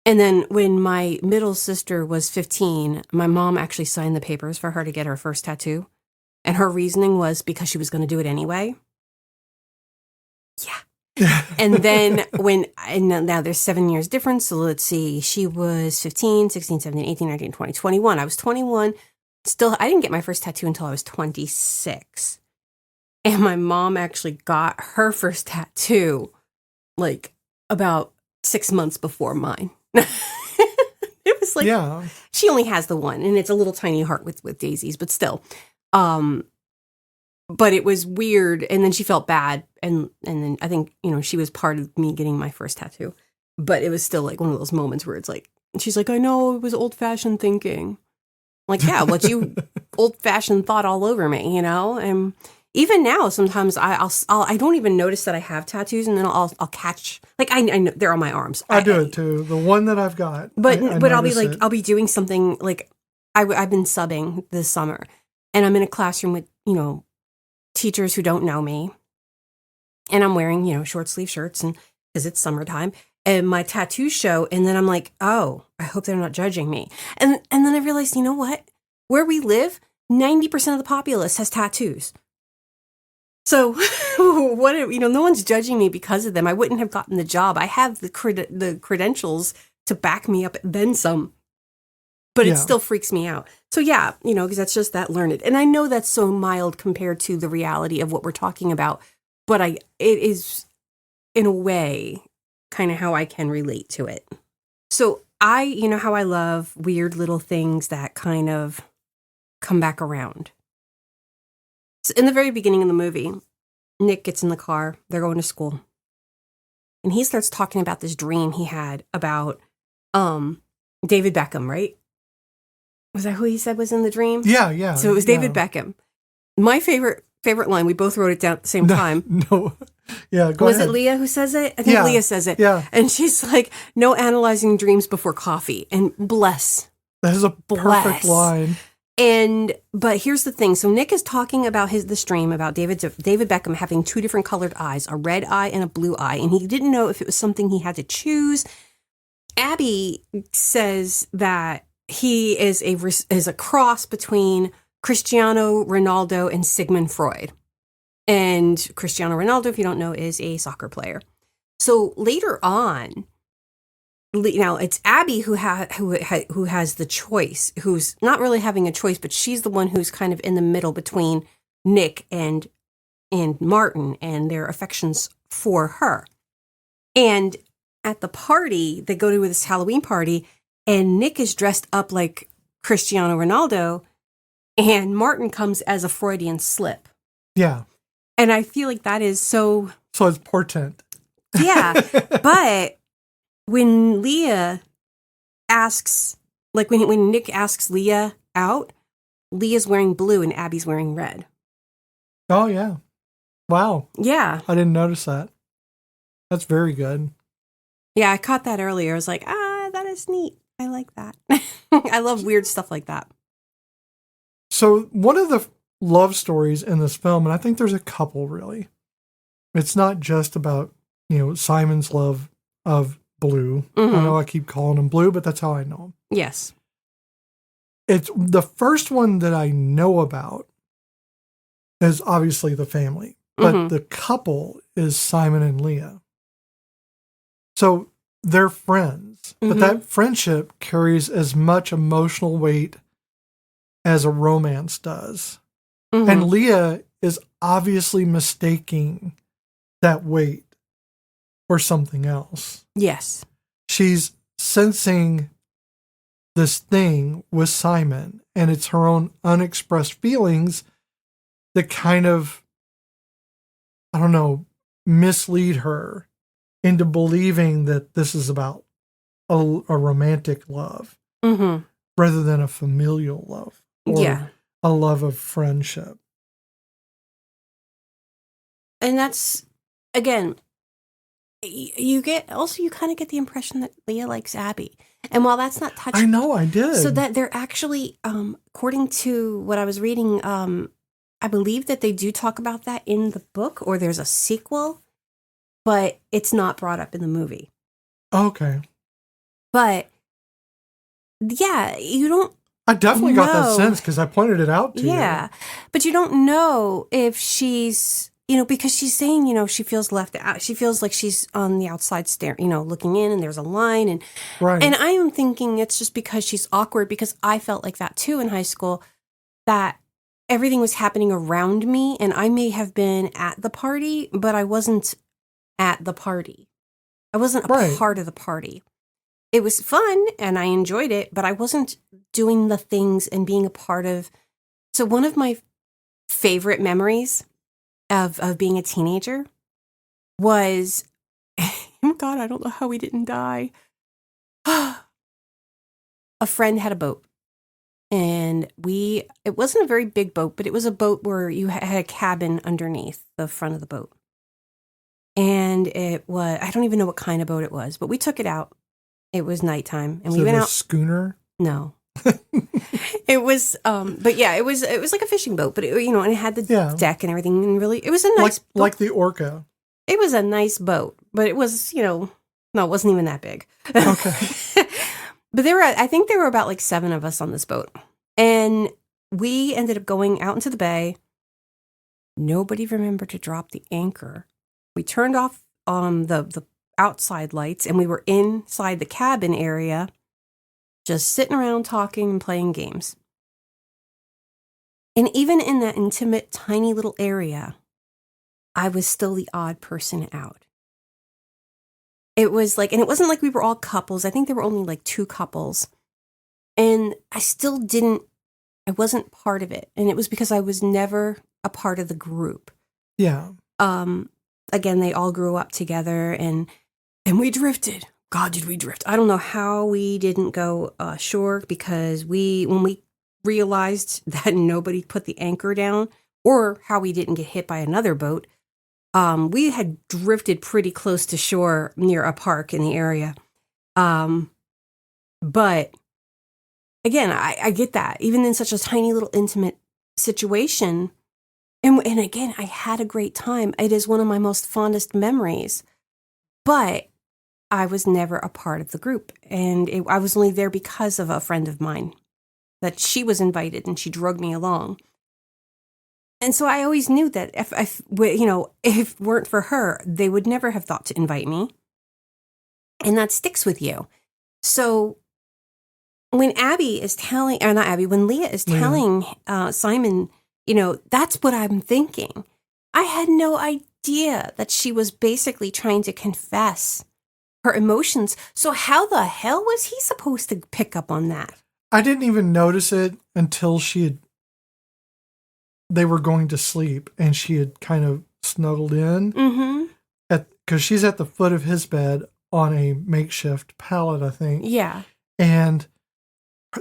And then when my middle sister was 15, my mom actually signed the papers for her to get her first tattoo. And her reasoning was because she was going to do it anyway. Yeah. And then now there's 7 years difference. So let's see. She was 15, 16, 17, 18, 19, 20, 21. I was 21. Still, I didn't get my first tattoo until I was 26. And my mom actually got her first tattoo like about 6 months before mine. It was like, yeah. She only has the one, and it's a little tiny heart with daisies, but still. But it was weird, and then she felt bad, and then I think, she was part of me getting my first tattoo. But it was still like one of those moments where it's like, she's like, I know, it was old-fashioned thinking. I'm like, yeah, what you old-fashioned thought all over me, and even now, sometimes I don't even notice that I have tattoos, and then I'll catch, like, I know they're on my arms. I do it too. The one that I've got, but I'll be like, it. I'll be doing something like I've been subbing this summer, and I'm in a classroom with, teachers who don't know me, and I'm wearing, short sleeve shirts, and because it's summertime, and my tattoos show, and then I'm like, oh, I hope they're not judging me, and then I realized, you know what? Where we live, 90% of the populace has tattoos. So, what? No one's judging me because of them. I wouldn't have gotten the job. I have the credentials to back me up, then some. But it still freaks me out. So yeah, because that's just that learned. And I know that's so mild compared to the reality of what we're talking about. But it is, in a way, kind of how I can relate to it. So how I love weird little things that kind of come back around. So in the very beginning of the movie, Nick gets in the car. They're going to school. And he starts talking about this dream he had about David Beckham, right? Was that who he said was in the dream? Yeah. So it was David Beckham. My favorite line, we both wrote it down at the same time. No. Yeah, go ahead. Was it Leah who says it? I think Leah says it. Yeah. And she's like, no analyzing dreams before coffee. And bless. That is a perfect line. But here's the thing. So Nick is talking about this dream about David Beckham having two different colored eyes, a red eye and a blue eye. And he didn't know if it was something he had to choose. Abby says that he is a cross between Cristiano Ronaldo and Sigmund Freud. And Cristiano Ronaldo, if you don't know, is a soccer player. So later on, now it's Abby who has the choice, who's not really having a choice, but she's the one who's kind of in the middle between Nick and Martin and their affections for her. And at the party, they go to this Halloween party, and Nick is dressed up like Cristiano Ronaldo, and Martin comes as a Freudian slip. Yeah. And I feel like that is so... So it's portent. Yeah. But when Leah asks, like when Nick asks Leah out, Leah's wearing blue and Abby's wearing red. Oh, yeah. Wow. Yeah. I didn't notice that. That's very good. Yeah, I caught that earlier. I was like, that is neat. I like that. I love weird stuff like that. So one of the love stories in this film, and I think there's a couple really. It's not just about, Simon's love of Blue. Mm-hmm. I know I keep calling him Blue, but that's how I know him. Yes. It's the first one that I know about is obviously the family, but the couple is Simon and Leah. So they're friends, but that friendship carries as much emotional weight as a romance does. Mm-hmm. And Leah is obviously mistaking that weight for something else. Yes. She's sensing this thing with Simon, and it's her own unexpressed feelings that kind of, mislead her into believing that this is about a romantic love rather than a familial love or a love of friendship. And that's, again, you kind of get the impression that Leah likes Abby. And while that's not touched... I know, I did. So that they're actually, according to what I was reading, I believe that they do talk about that in the book, or there's a sequel, but it's not brought up in the movie. Okay. But, yeah, you don't... I definitely got that sense because I pointed it out to you. Yeah, but you don't know if she's... because she's saying, she feels left out. She feels like she's on the outside staring, looking in, and there's a line. And right. And I am thinking it's just because she's awkward, because I felt like that too in high school, that everything was happening around me, and I may have been at the party, but I wasn't at the party. I wasn't a part of the party. It was fun, and I enjoyed it, but I wasn't doing the things and being a part of. So one of my favorite memories of being a teenager was, oh God, I don't know how we didn't die. A friend had a boat, and and it wasn't a very big boat, but it was a boat where you had a cabin underneath the front of the boat. And I don't even know what kind of boat it was, but we took it out. It was nighttime, and we went out. Schooner? No. It was, but yeah, it was like a fishing boat, but and it had the deck and everything, and really, it was a nice boat. Like the Orca. It was a nice boat, but it was, no, it wasn't even that big. Okay. But I think there were about like 7 of us on this boat, and we ended up going out into the bay. Nobody remembered to drop the anchor. We turned off the outside lights, and we were inside the cabin area, just sitting around talking and playing games. And even in that intimate, tiny little area, I was still the odd person out. It was like, and it wasn't like we were all couples. I think there were only like 2 couples. And I wasn't part of it. And it was because I was never a part of the group. Yeah. Again, they all grew up together and we drifted. God, did we drift? I don't know how we didn't go ashore, because when we realized that nobody put the anchor down, or how we didn't get hit by another boat, we had drifted pretty close to shore near a park in the area. But again, I get that. Even in such a tiny little intimate situation, and again, I had a great time. It is one of my most fondest memories. But I was never a part of the group. And I was only there because of a friend of mine, that she was invited and she drugged me along. And so I always knew that if it weren't for her, they would never have thought to invite me. And that sticks with you. So when when Leah is telling Simon, that's what I'm thinking. I had no idea that she was basically trying to confess her emotions. So how the hell was he supposed to pick up on that? I didn't even notice it until they were going to sleep, and she had kind of snuggled in. Mm-hmm. Because she's at the foot of his bed on a makeshift pallet, I think. Yeah. And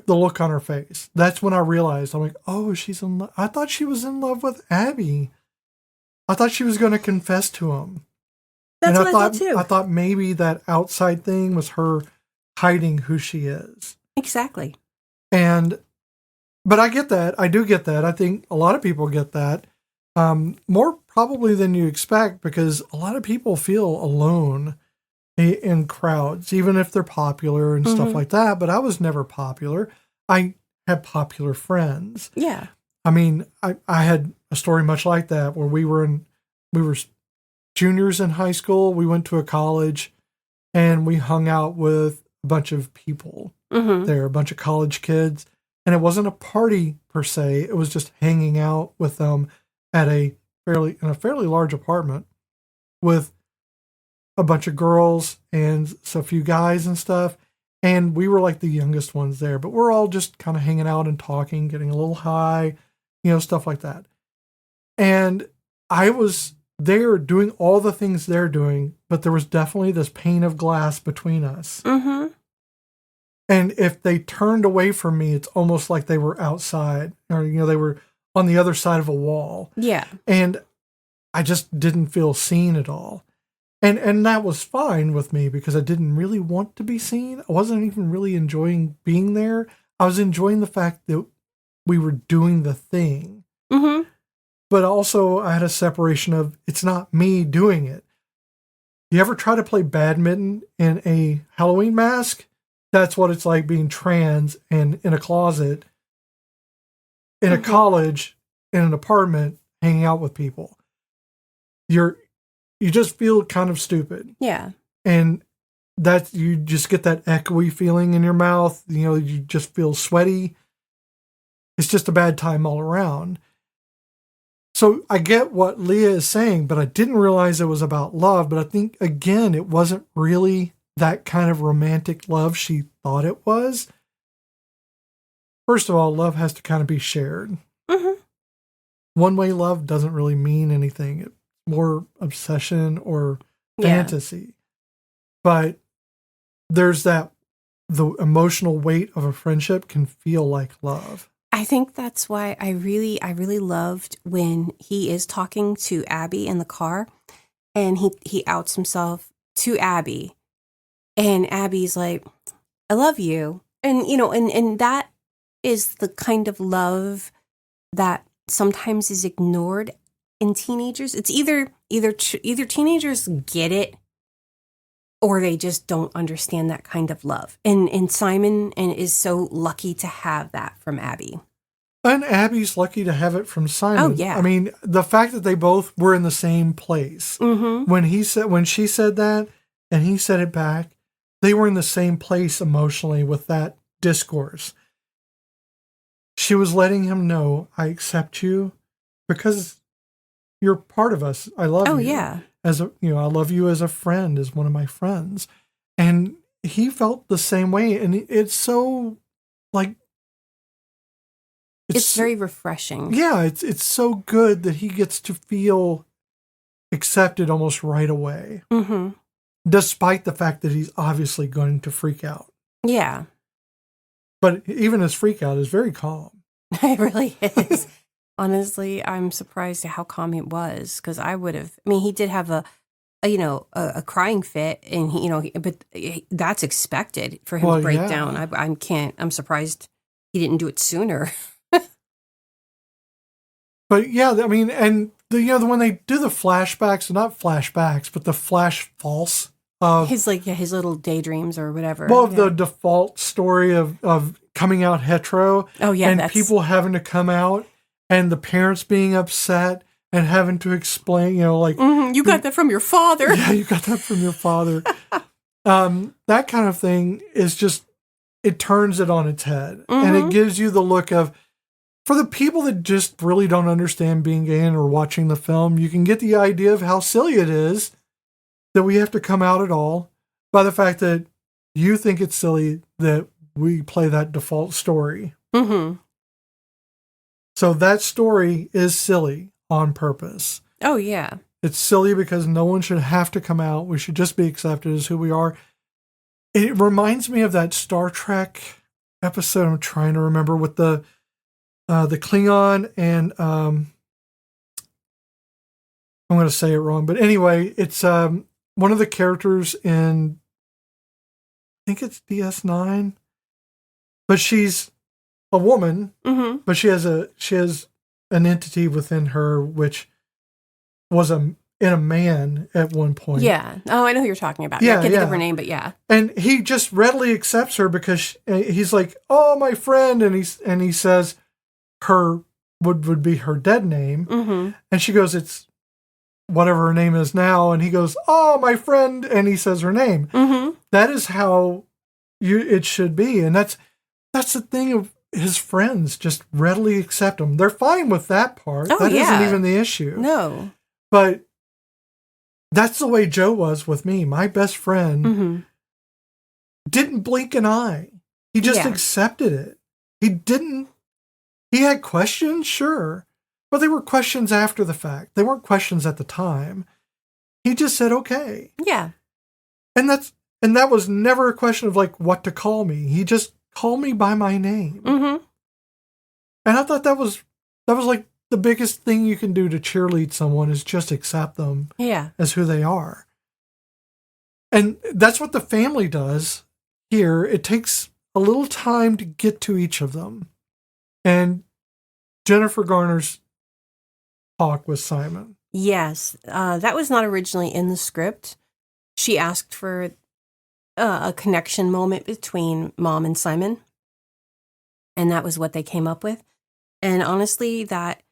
the look on her face. That's when I realized, I'm like, oh, she's in love. I thought she was in love with Abby. I thought she was going to confess to him. That's what I thought too. I thought maybe that outside thing was her hiding who she is. Exactly. But I get that. I do get that. I think a lot of people get that. More probably than you expect, because a lot of people feel alone in crowds, even if they're popular and stuff like that. But I was never popular. I had popular friends. Yeah. I mean, I had a story much like that, where we were juniors in high school. We went to a college and we hung out with a bunch of people there, a bunch of college kids. And it wasn't a party per se. It was just hanging out with them at in a fairly large apartment with a bunch of girls and a few guys and stuff. And we were like the youngest ones there, but we're all just kind of hanging out and talking, getting a little high, stuff like that. And I was there doing all the things they're doing, but there was definitely this pane of glass between us. Mm-hmm. And if they turned away from me, it's almost like they were outside, or, they were on the other side of a wall. Yeah. And I just didn't feel seen at all. And that was fine with me, because I didn't really want to be seen. I wasn't even really enjoying being there. I was enjoying the fact that we were doing the thing. Mm-hmm. But also I had a separation of, it's not me doing it. You ever try to play badminton in a Halloween mask? That's what it's like being trans and in a closet, in a college, in an apartment, hanging out with people. You just feel kind of stupid. Yeah. And you just get that echoey feeling in your mouth. You just feel sweaty. It's just a bad time all around. So I get what Leah is saying, but I didn't realize it was about love. But I think, again, it wasn't really that kind of romantic love she thought it was. First of all, love has to kind of be shared. Mm-hmm. One-way love doesn't really mean anything. It's more obsession or fantasy. But there's the emotional weight of a friendship can feel like love. I think that's why I really loved when he is talking to Abby in the car, and he outs himself to Abby, and Abby's like, "I love you," and and that is the kind of love that sometimes is ignored in teenagers. It's either teenagers get it or they just don't understand that kind of love. And Simon is so lucky to have that from Abby. And Abby's lucky to have it from Simon. Oh, yeah. I mean, the fact that they both were in the same place. Mm-hmm. When she said that and he said it back, they were in the same place emotionally with that discourse. She was letting him know, I accept you because you're part of us. I love you. Oh, yeah. I love you as a friend, as one of my friends. And he felt the same way. And it's so like, it's very refreshing. Yeah. It's so good that he gets to feel accepted almost right away. Mm-hmm. Despite the fact that he's obviously going to freak out. Yeah. But even his freak out is very calm. It really is. Honestly, I'm surprised at how calm it was, because I would have. I mean, he did have a crying fit, and but that's expected for him to break down. I'm surprised he didn't do it sooner. But yeah, I mean, and when they do the flashbacks, not flashbacks, but the flash false of his little daydreams or whatever. Well, of the default story of coming out hetero. Oh yeah, and people having to come out. And the parents being upset and having to explain, you got that from your father. Yeah, you got that from your father. That kind of thing is just, it turns it on its head. And it gives you the look of, for the people that just really don't understand being gay and are watching the film, you can get the idea of how silly it is that we have to come out at all by the fact that you think it's silly that we play that default story. Mm-hmm. So that story is silly on purpose. Oh, yeah. It's silly because no one should have to come out. We should just be accepted as who we are. It reminds me of that Star Trek episode I'm trying to remember with the Klingon and I'm going to say it wrong. But anyway, it's one of the characters in, I think it's DS9. But she's a woman, but she has an entity within her which was in a man at one point. Yeah. Oh, I know who you're talking about. Yeah, I can't think of her name, but yeah. And he just readily accepts her because he's like, "Oh, my friend," and he says her would be her dead name, and she goes, "It's whatever her name is now," and he goes, "Oh, my friend," and he says her name. That is how it should be, and that's the thing of. His friends just readily accept him. They're fine with that part. Oh, that isn't even the issue. No. But that's the way Joe was with me. My best friend didn't blink an eye. He just accepted it. He had questions, sure. But they were questions after the fact. They weren't questions at the time. He just said, okay. Yeah. And that was never a question of like what to call me. He just call me by my name. And I thought that was like the biggest thing you can do to cheerlead someone is just accept them as who they are. And that's what the family does here. It takes a little time to get to each of them. And Jennifer Garner's talk with Simon. Yes. That was not originally in the script. She asked for a connection moment between Mom and Simon. And that was what they came up with. And honestly, that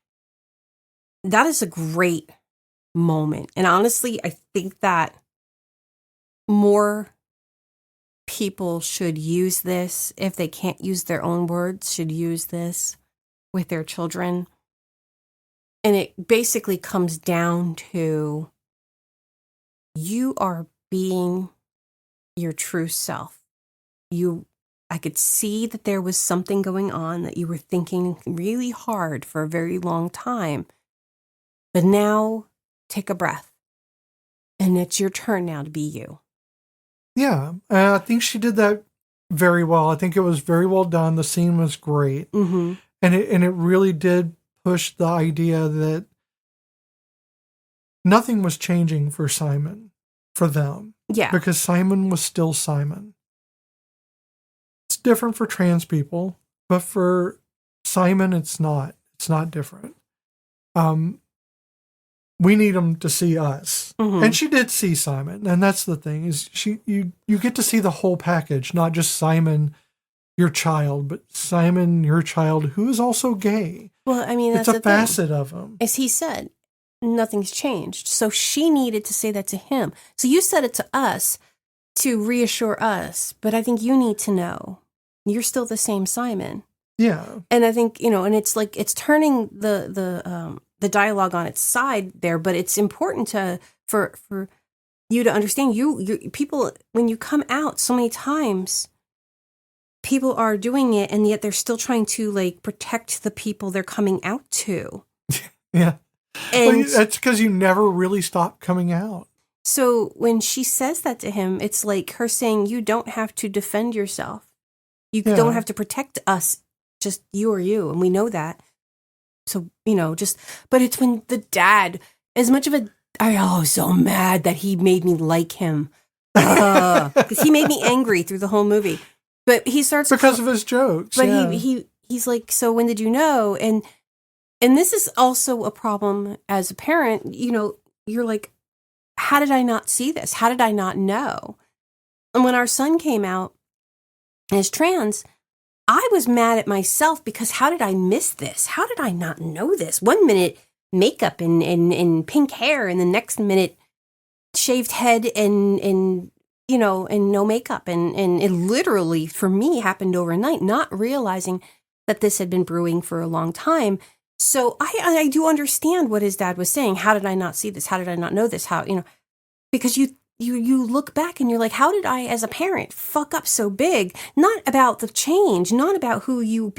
is a great moment. And honestly, I think that more people should use this. If they can't use their own words, should use this with their children. And it basically comes down to you are being your true self. I could see that there was something going on, that you were thinking really hard for a very long time. But now take a breath. And it's your turn now to be you. Yeah, I think she did that very well. I think it was very well done. The scene was great. And it really did push the idea that nothing was changing for Simon, for them. Yeah. Because Simon was still Simon. It's different for trans people, but for Simon, it's not. It's not different. We need him to see us. Mm-hmm. And she did see Simon. And that's the thing, is you get to see the whole package, not just Simon, your child, but Simon, your child, who is also gay. Well, I mean, that's it's a facet of him. As he said, nothing's changed. So she needed to say that to him. So you said it to us to reassure us, but I think you need to know you're still the same Simon. Yeah. And I think, and it's like, it's turning the dialogue on its side there, but it's important for you to understand you people, when you come out so many times, people are doing it, and yet they're still trying to like protect the people they're coming out to. Yeah. And well, that's because you never really stop coming out. So when she says that to him, it's like her saying, you don't have to defend yourself. You don't have to protect us. Just you or you. And we know that. So, but it's when the dad, as much of I was so mad that he made me like him. Because he made me angry through the whole movie. But he starts because of his jokes. But he's like, so when did you know? And this is also a problem as a parent. You're like, how did I not see this? How did I not know? And when our son came out as trans, I was mad at myself because how did I miss this? How did I not know this? 1 minute makeup and pink hair, and the next minute shaved head and no makeup. And it literally, for me, happened overnight, not realizing that this had been brewing for a long time. So I do understand what his dad was saying. How did I not see this? How did I not know this? How, because you look back and you're like, how did I, as a parent, fuck up so big? Not about the change, not about who you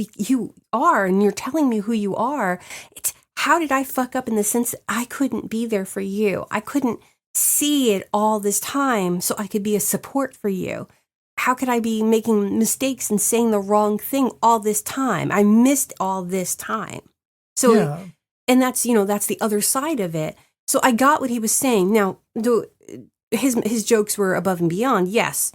are, and you're telling me who you are. It's how did I fuck up in the sense that I couldn't be there for you? I couldn't see it all this time so I could be a support for you. How could I be making mistakes and saying the wrong thing all this time? I missed all this time. So, and that's the other side of it. So I got what he was saying. Now, his jokes were above and beyond. Yes.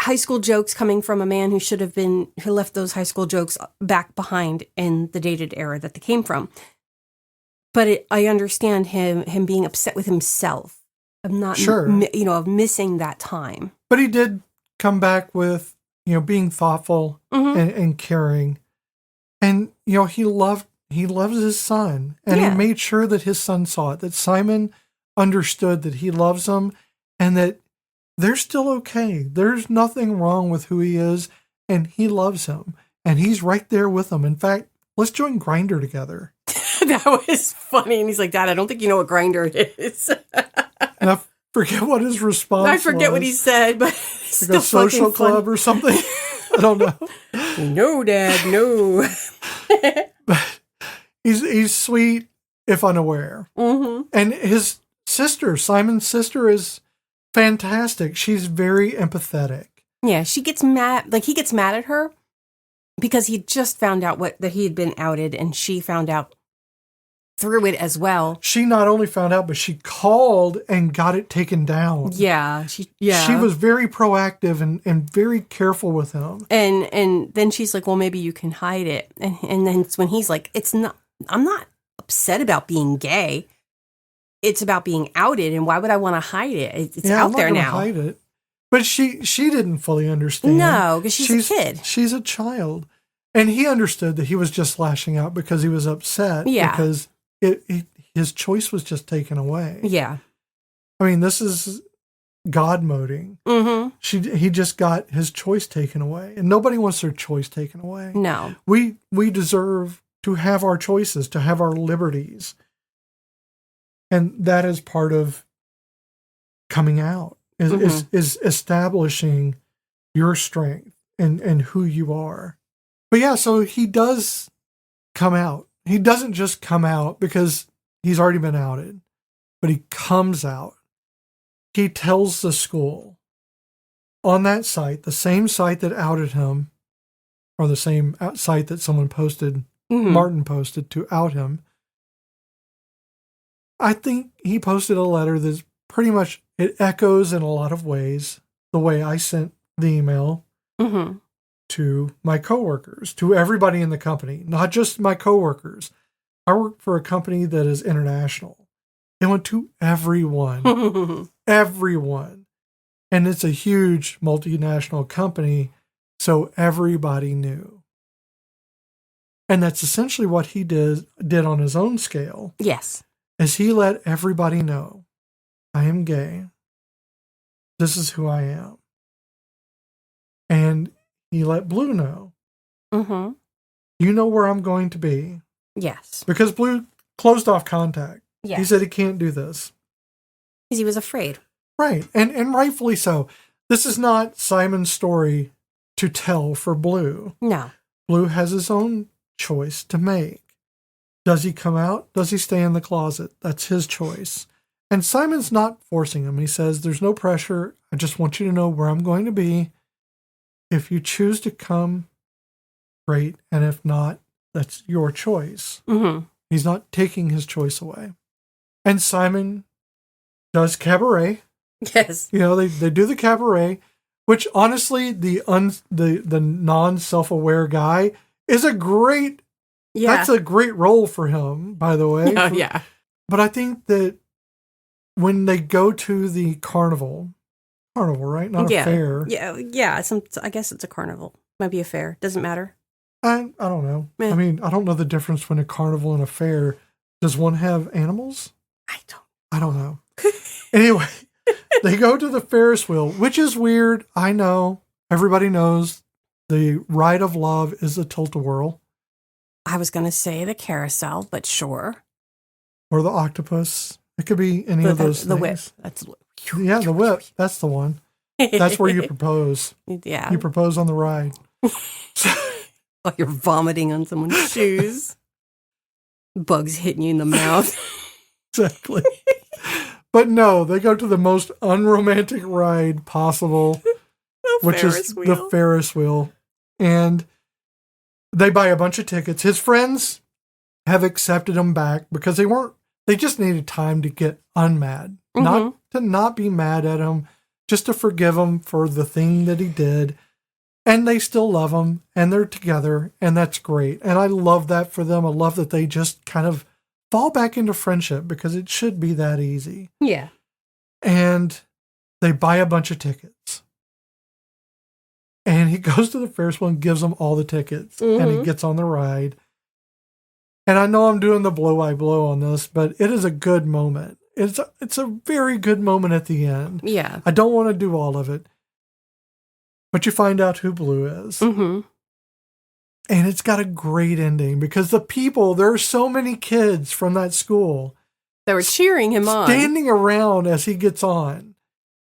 High school jokes coming from a man who left those high school jokes back behind in the dated era that they came from. But I understand him being upset with himself. I'm not, of missing that time. But he did come back with, being thoughtful and caring. And, he loves his son. And he made sure that his son saw it, that Simon understood that he loves him and that they're still okay. There's nothing wrong with who he is, and he loves him. And he's right there with him. In fact, let's join Grindr together. That was funny. And he's like, Dad, I don't think you know what Grindr is. And I forget what his response was. I forget what he said, but it's like a social club or something. I don't know. No, Dad, no. But he's sweet if unaware. Mm-hmm. And his sister, Simon's sister, is fantastic. She's very empathetic. Yeah, she gets mad. Like, he gets mad at her because he just found out that he had been outed, and she found out through it as well. She not only found out, but she called and got it taken down. Yeah. She was very proactive and very careful with him. And then she's like, well, maybe you can hide it. And then it's when he's like, I'm not upset about being gay. It's about being outed. And why would I want to hide it? It's out there now. Hide it. But she didn't fully understand. No, because she's a kid. She's a child. And he understood that he was just lashing out because he was upset. Yeah. Because his choice was just taken away. Yeah. I mean, this is God moding. Mm-hmm. He just got his choice taken away. And nobody wants their choice taken away. No. We deserve to have our choices, to have our liberties. And that is part of coming out, is establishing your strength and who you are. But yeah, so he does come out. He doesn't just come out because he's already been outed, but he comes out. He tells the school on that site, the same site that outed him, or the same site that someone posted, Martin posted to out him. I think he posted a letter that's pretty much, it echoes in a lot of ways the way I sent the email to my coworkers, to everybody in the company, not just my coworkers. I work for a company that is international. It went to everyone, everyone. And it's a huge multinational company, so everybody knew. And that's essentially what he did on his own scale. Yes. Is he let everybody know, I am gay. This is who I am. And he let Blue know. You know where I'm going to be. Yes. Because Blue closed off contact. Yes. He said he can't do this. Because he was afraid. Right. And rightfully so. This is not Simon's story to tell for Blue. No. Blue has his own choice to make. Does he come out? Does he stay in the closet? That's his choice. And Simon's not forcing him. He says, there's no pressure. I just want you to know where I'm going to be. If you choose to come, great. And if not, that's your choice. He's not taking his choice away. And Simon does cabaret. Yes. You know, they do the cabaret, which honestly, the non-self-aware guy is a great, that's a great role for him, by the way. Yeah. But I think that when they go to the carnival, right? Not a fair. Yeah. I guess it's a carnival. Might be a fair. Doesn't matter. I don't know. I mean, I don't know the difference between a carnival and a fair. Does one have animals? I don't know. Anyway, they go to the Ferris wheel, which is weird. I know. Everybody knows the ride of love is the tilt-a-whirl. I was going to say the carousel, but sure. Or the octopus. It could be any of those things. The whip. Yeah, the whip. That's the one. That's where you propose. Yeah. You propose on the ride. Oh, you're vomiting on someone's shoes. Bugs hitting you in the mouth. Exactly. But no, they go to the most unromantic ride possible, which is the Ferris wheel. And they buy a bunch of tickets. His friends have accepted him back because they just needed time to get unmad. Not to not be mad at him, just to forgive him for the thing that he did. And they still love him, and they're together, and that's great. And I love that for them. I love that they just kind of fall back into friendship because it should be that easy. Yeah. And they buy a bunch of tickets. And he goes to the Ferris wheel and gives them all the tickets. And he gets on the ride. And I know I'm doing the blow by blow on this, but it is a good moment. It's a very good moment at the end. Yeah. I don't want to do all of it. But you find out who Blue is. And it's got a great ending because there are so many kids from that school that were cheering him on, standing around as he gets on.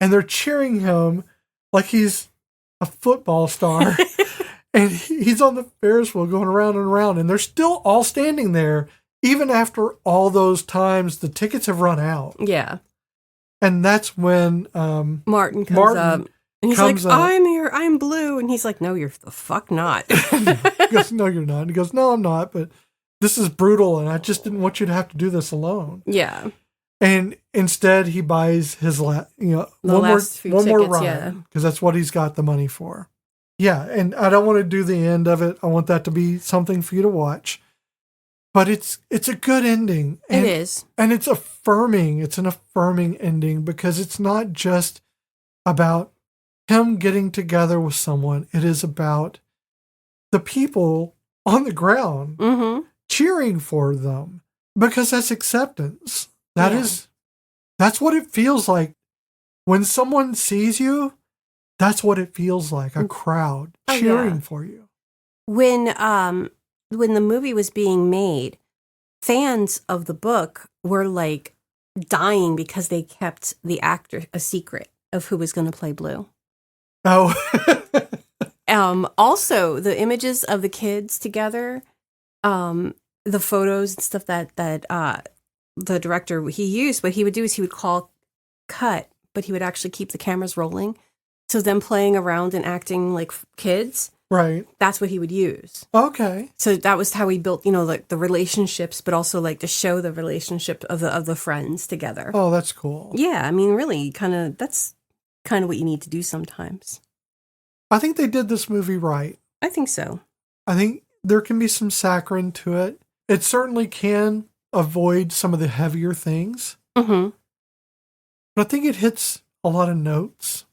And they're cheering him like he's a football star. And he's on the Ferris wheel going around and around. And they're still all standing there, even after all those times the tickets have run out. Yeah. And that's when Martin comes up. And he's like, I'm here, I'm Blue. And he's like, no, you're the fuck not. He goes, no, you're not. And he goes, no, I'm not. But this is brutal. And I just didn't want you to have to do this alone. Yeah. And instead he buys his one more ride. Because that's what he's got the money for. Yeah. And I don't want to do the end of it. I want that to be something for you to watch. But it's a good ending. It is. And it's affirming. It's an affirming ending because it's not just about him getting together with someone. It is about the people on the ground cheering for them because that's acceptance. That's what it feels like when someone sees you. That's what it feels like, a crowd cheering for you. When the movie was being made, fans of the book were like dying because they kept the actor a secret of who was going to play Blue. Oh. Also, the images of the kids together, the photos and stuff that the director he used, what he would do is he would call cut, but he would actually keep the cameras rolling. So them playing around and acting like kids Right. That's what he would use. Okay. So that was how he built, like the relationships, but also like to show the relationship of the friends together. Oh, that's cool. Yeah, I mean, really, that's kind of what you need to do sometimes. I think they did this movie right. I think so. I think there can be some saccharine to it. It certainly can avoid some of the heavier things. Mm-hmm. But I think it hits a lot of notes.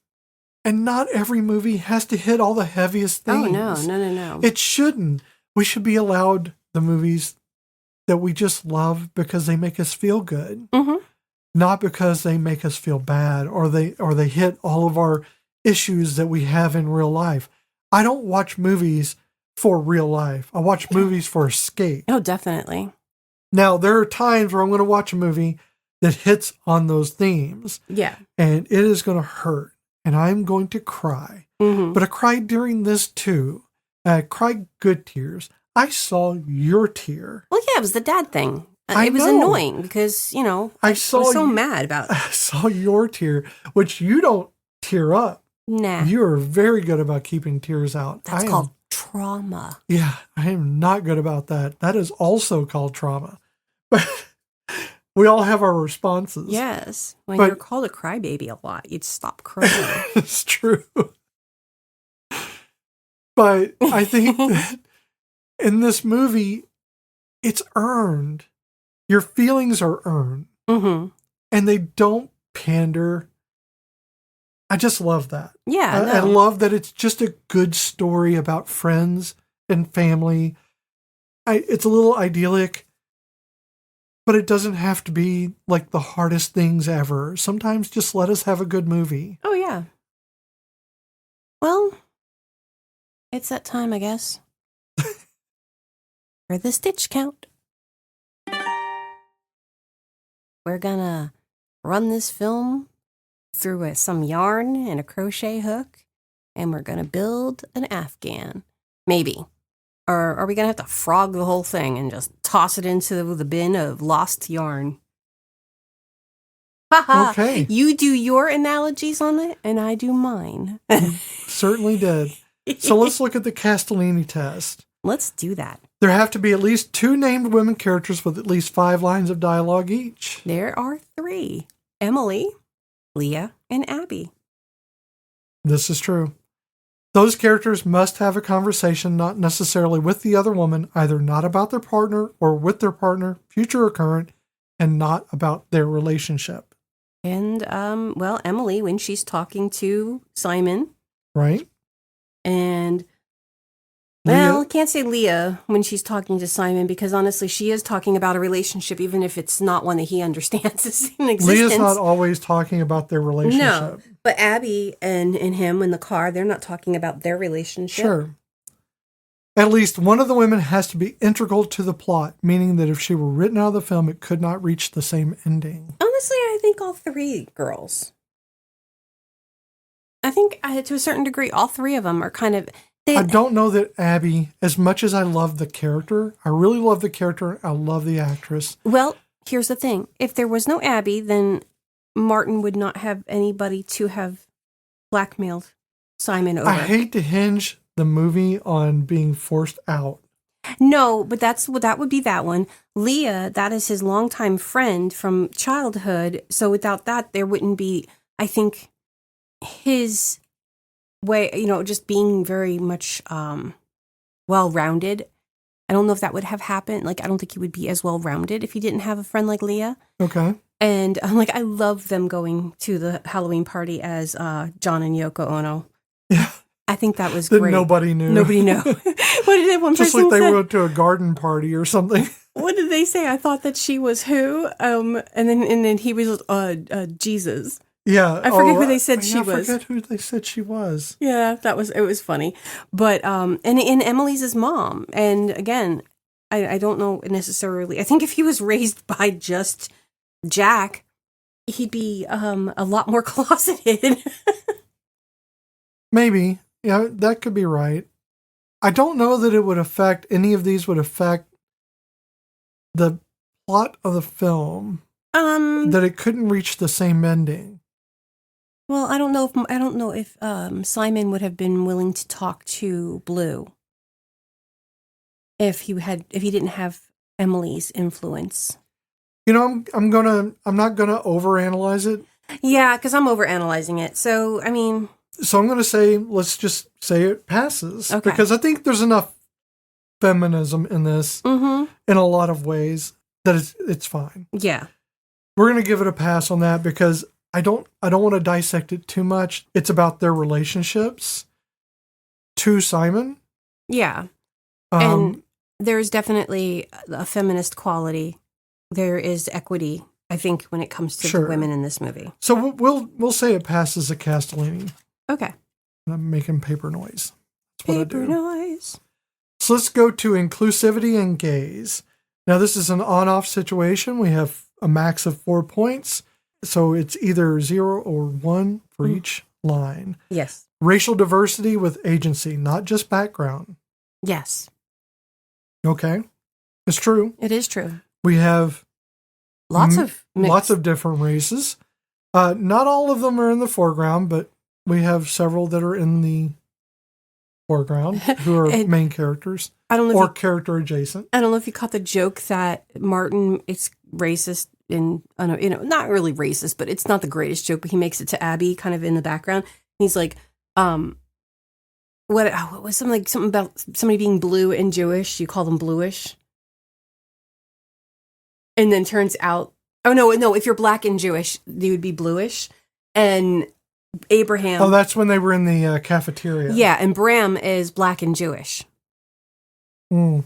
And not every movie has to hit all the heaviest things. Oh, no. It shouldn't. We should be allowed the movies that we just love because they make us feel good. Mm-hmm. Not because they make us feel bad or they hit all of our issues that we have in real life. I don't watch movies for real life. I watch movies for escape. Oh, definitely. Now, there are times where I'm going to watch a movie that hits on those themes. Yeah. And it is going to hurt. And I'm going to cry. Mm-hmm. But I cried during this too. I cried good tears. I saw your tear. Well, yeah, it was the dad thing. It was annoying because, I was so mad about it. I saw your tear, which you don't tear up. Nah. You are very good about keeping tears out. That's called trauma. Yeah, I am not good about that. That is also called trauma. But we all have our responses. Yes. When you're called a crybaby a lot, you'd stop crying. It's true. But I think that in this movie, it's earned. Your feelings are earned. Mm-hmm. And they don't pander. I just love that. Yeah. I love that it's just a good story about friends and family. It's a little idyllic, but it doesn't have to be like the hardest things ever. Sometimes just let us have a good movie. Oh, yeah. Well, it's that time, I guess. For the stitch count. We're gonna run this film through some yarn and a crochet hook, and we're gonna build an Afghan. Maybe. Or are we gonna have to frog the whole thing and just toss it into the bin of lost yarn? Haha. Okay. You do your analogies on it, and I do mine. Certainly did. So let's look at the Castellini test. Let's do that. There have to be at least 2 named women characters with at least 5 lines of dialogue each. There are 3. Emily, Leah, and Abby. This is true. Those characters must have a conversation not necessarily with the other woman, either not about their partner or with their partner, future or current, and not about their relationship. And, Emily, when she's talking to Simon. Right. And, I can't say Leah when she's talking to Simon because, honestly, she is talking about a relationship, even if it's not one that he understands is in existence. Leah's not always talking about their relationship. No, but Abby and him in the car, they're not talking about their relationship. Sure. At least one of the women has to be integral to the plot, meaning that if she were written out of the film, it could not reach the same ending. Honestly, I think all 3 girls. I think, to a certain degree, all 3 of them are kind of... I don't know that Abby, as much as I love the character, I really love the character, I love the actress. Well, here's the thing. If there was no Abby, then Martin would not have anybody to have blackmailed Simon over. I hate to hinge the movie on being forced out. No, but that would be that one. Leah, that is his longtime friend from childhood. So without that, there wouldn't be, I think, his way, just being very much well-rounded. I don't know if that would have happened. Like, I don't think he would be as well-rounded if he didn't have a friend like Leah. Okay. And I love them going to the Halloween party as John and Yoko Ono. Yeah. I think that was that great. Nobody knew. Nobody knew. What did one Just person like they say? went to a garden party or something. What did they say? I thought that she was who? And then he was Jesus. Yeah. I forget who they said she was. I forget who they said she was. Yeah, it was funny. But, and Emily's his mom. And again, I don't know necessarily. I think if he was raised by just Jack, he'd be a lot more closeted. Maybe. Yeah, that could be right. I don't know that it would affect, any of these would affect the plot of the film. That it couldn't reach the same ending. Well, I don't know if Simon would have been willing to talk to Blue if he didn't have Emily's influence. You know, I'm not gonna overanalyze it. Yeah, because I'm overanalyzing it. So I mean, so I'm gonna say let's just say it passes because I think there's enough feminism in this in a lot of ways that it's fine. Yeah, we're gonna give it a pass on that because I don't want to dissect it too much. It's about their relationships to Simon. Yeah, and there's definitely a feminist quality. There is equity, I think, when it comes to the women in this movie. So we'll say it passes a Castellini. Okay. I'm making paper noise. Paper noise. So let's go to inclusivity and gaze. Now this is an on-off situation. We have a max of 4 points. So it's either 0 or 1 for each line. Yes. Racial diversity with agency, not just background. Yes. Okay. It's true. It is true. We have lots of different races. Not all of them are in the foreground, but we have several that are in the foreground who are main characters. I don't know character adjacent. I don't know if you caught the joke that Martin is racist and not really racist, but it's not the greatest joke. But he makes it to Abby, kind of in the background. He's like, what was something about somebody being blue and Jewish? You call them bluish. And then turns out, no, if you're black and Jewish, you would be bluish. And Abraham. Oh, that's when they were in the cafeteria. Yeah, and Bram is black and Jewish. That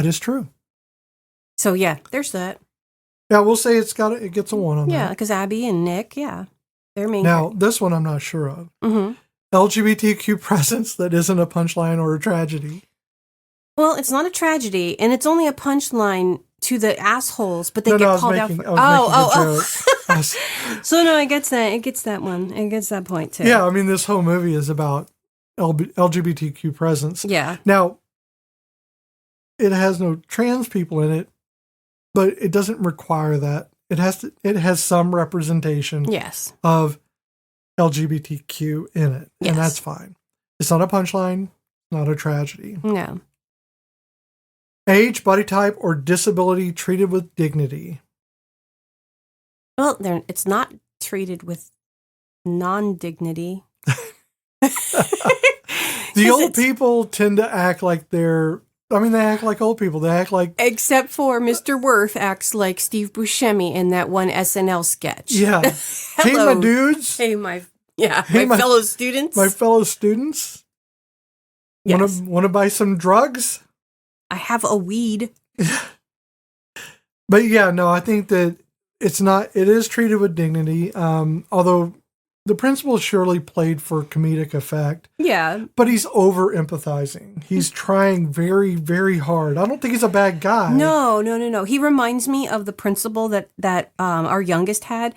is true. So yeah, there's that. Yeah, we'll say it gets a 1 on that. Yeah, because Abby and Nick, they're main. Now, this one I'm not sure of. LGBTQ presence that isn't a punchline or a tragedy. Well, it's not a tragedy, and it's only a punchline to the assholes, but they get called out for. So no, it gets that. It gets that one. It gets that point too. Yeah, I mean, this whole movie is about LGBTQ presence. Yeah. Now, it has no trans people in it, but it doesn't require that. It has some representation. Yes. Of LGBTQ in it, and that's fine. It's not a punchline, not a tragedy. No. Age, body type, or disability treated with dignity. Well, it's not treated with non-dignity. The old people tend to act like they act like old people. They act like... Except for Mr. Worth acts like Steve Buscemi in that one SNL sketch. Yeah. Hey, my dudes. Hey, my fellow students. My fellow students. Yes. Want to buy some drugs? I have a weed. But yeah, no, I think that it is treated with dignity. Although the principal surely played for comedic effect. Yeah. But he's over empathizing. He's trying very, very hard. I don't think he's a bad guy. No. He reminds me of the principal that our youngest had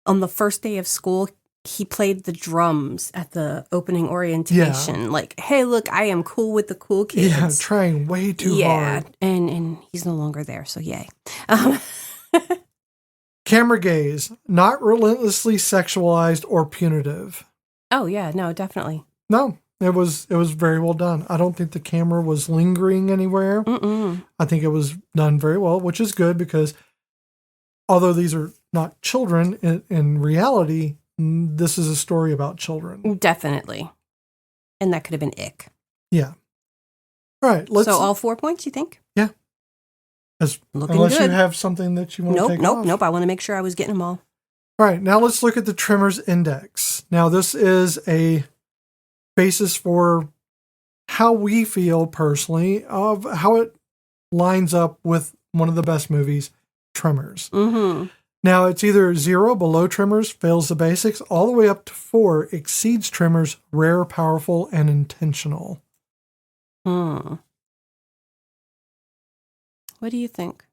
on the first day of school. He played the drums at the opening orientation. Yeah. Like, hey, look, I am cool with the cool kids. Yeah, trying way too hard. And he's no longer there, so yay. Camera gaze, not relentlessly sexualized or punitive. Oh, yeah, no, definitely. No, it was very well done. I don't think the camera was lingering anywhere. I think it was done very well, which is good because although these are not children, in reality, this is a story about children. Definitely. And that could have been ick. Yeah. All right. So all 4 points, you think? Yeah. Unless you have something that you want to take off. Nope. I want to make sure I was getting them all. All right. Now let's look at the Tremors Index. Now this is a basis for how we feel personally of how it lines up with one of the best movies, Tremors. Now, it's either 0, below Tremors, fails the basics, all the way up to 4, exceeds Tremors, rare, powerful, and intentional. What do you think?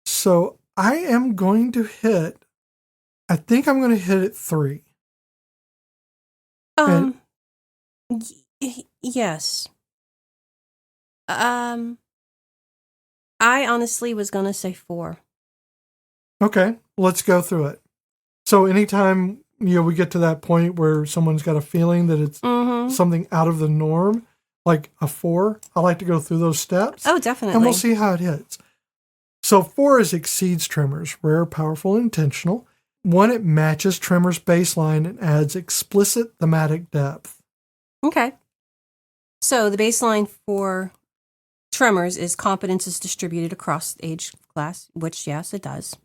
So, I think I'm going to hit it 3. Yes. I honestly was going to say 4. Okay, let's go through it. So anytime we get to that point where someone's got a feeling that it's something out of the norm, like a 4. I like to go through those steps. Oh, definitely. And we'll see how it hits. So 4 is exceeds Tremors, rare, powerful, and intentional. 1, it matches Tremors' baseline and adds explicit thematic depth. Okay. So the baseline for Tremors is competence is distributed across age class, which, yes, it does.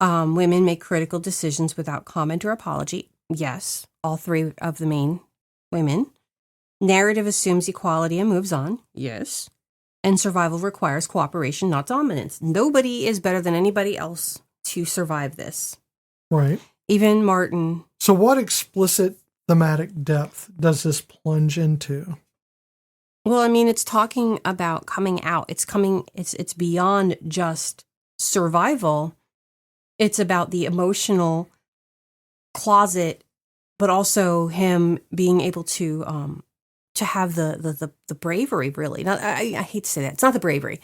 Women make critical decisions without comment or apology. Yes, all 3 of the main women. Narrative assumes equality and moves on. Yes. And survival requires cooperation, not dominance. Nobody is better than anybody else to survive this. Right. Even Martin. So what explicit thematic depth does this plunge into? Well, I mean, it's talking about coming out. It's beyond just survival. It's about the emotional closet, but also him being able to have the bravery, really. Not, I hate to say that. It's not the bravery.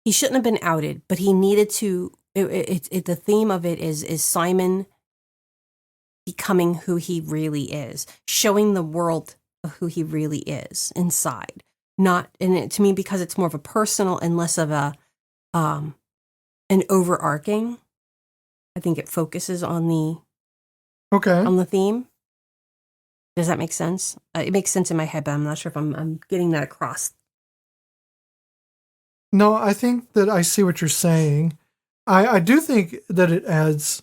He shouldn't have been outed, but he needed to. The theme of it is Simon becoming who he really is, showing the world who he really is inside. Not, and it, to me, because it's more of a personal and less of a an overarching. I think it focuses on the theme. Does that make sense? It makes sense in my head, but I'm not sure if I'm getting that across. No, I think that I see what you're saying. I do think that it adds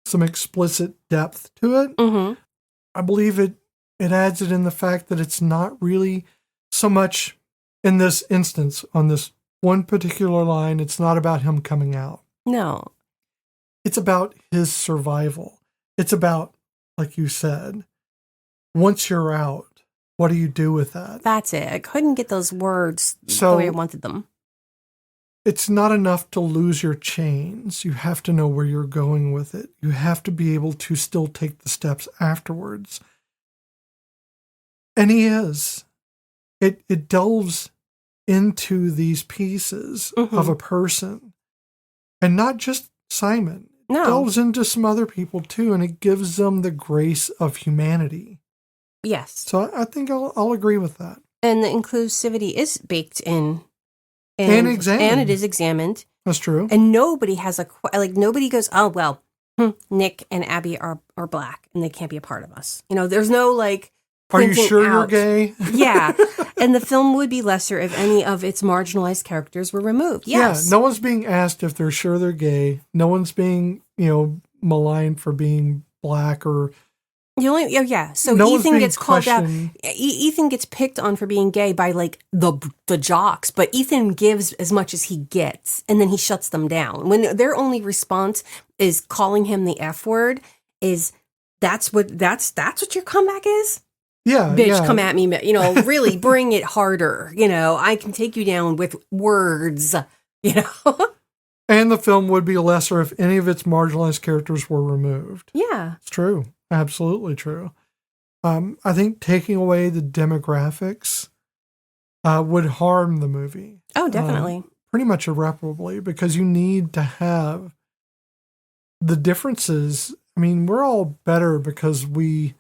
some explicit depth to it. Mm-hmm. I believe it adds it in the fact that it's not really so much in this instance, on this one particular line, it's not about him coming out. No. It's about his survival. It's about, like you said, once you're out, what do you do with that? That's it. I couldn't get those words the way I wanted them. It's not enough to lose your chains. You have to know where you're going with it. You have to be able to still take the steps afterwards. And he is. It delves into these pieces of a person. And not just Simon. No. It delves into some other people too, and it gives them the grace of humanity. Yes. So I think I'll agree with that. And the inclusivity is baked in. And examined. And it is examined. That's true. And nobody has nobody goes, oh, well, Nick and Abby are black and they can't be a part of us. There's no are you sure you're gay? Yeah. And the film would be lesser if any of its marginalized characters were removed. Yes. Yeah. No one's being asked if they're sure they're gay. No one's being, maligned for being black or. So no Ethan gets called out. Ethan gets picked on for being gay by the jocks, but Ethan gives as much as he gets, and then he shuts them down. When their only response is calling him the F word, that's what your comeback is? Yeah, bitch, come at me, really bring it harder. I can take you down with words, And the film would be lesser if any of its marginalized characters were removed. Yeah. It's true. Absolutely true. I think taking away the demographics would harm the movie. Oh, definitely. Pretty much irreparably, because you need to have the differences. I mean, we're all better because we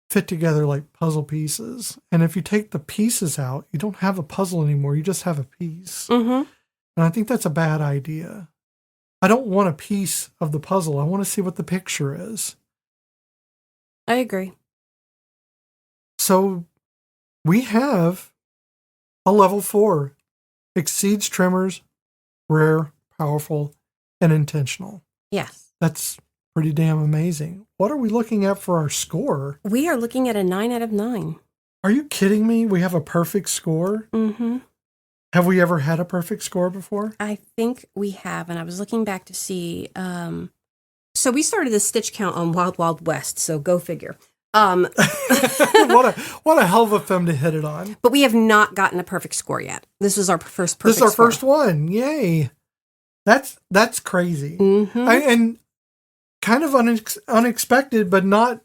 fit together like puzzle pieces. And if you take the pieces out, you don't have a puzzle anymore. You just have a piece. Mm-hmm. And I think that's a bad idea. I don't want a piece of the puzzle. I want to see what the picture is. I agree. So we have a level 4. Exceeds Tremors, rare, powerful, and intentional. Yes. That's pretty damn amazing. What are we looking at for our score? We are looking at a 9 out of 9. Are you kidding me? We have a perfect score? Mm-hmm. Have we ever had a perfect score before? I think we have, and I was looking back to see. So we started the stitch count on Wild Wild West, so go figure. What a hell of a film to hit it on. But we have not gotten a perfect score yet. This was our first perfect score. This is our score. first one. Yay. That's crazy. Mm-hmm. And kind of unexpected, but not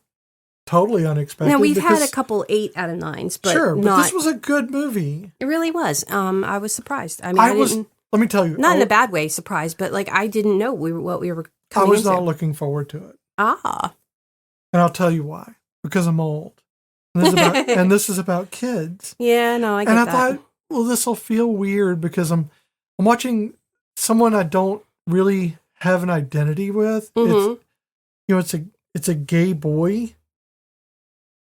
totally unexpected. Now, we've had a couple 8 out of 9s, but sure, not. But this was a good movie. It really was. I was surprised. I mean, let me tell you. Not in a bad way surprised, but I didn't know what we were I was not looking forward to it. Ah. And I'll tell you why. Because I'm old. And this is about kids. Yeah, no, I get that. And I thought, well, this will feel weird because I'm watching someone I don't really have an identity with. Mm-hmm. It's a gay boy.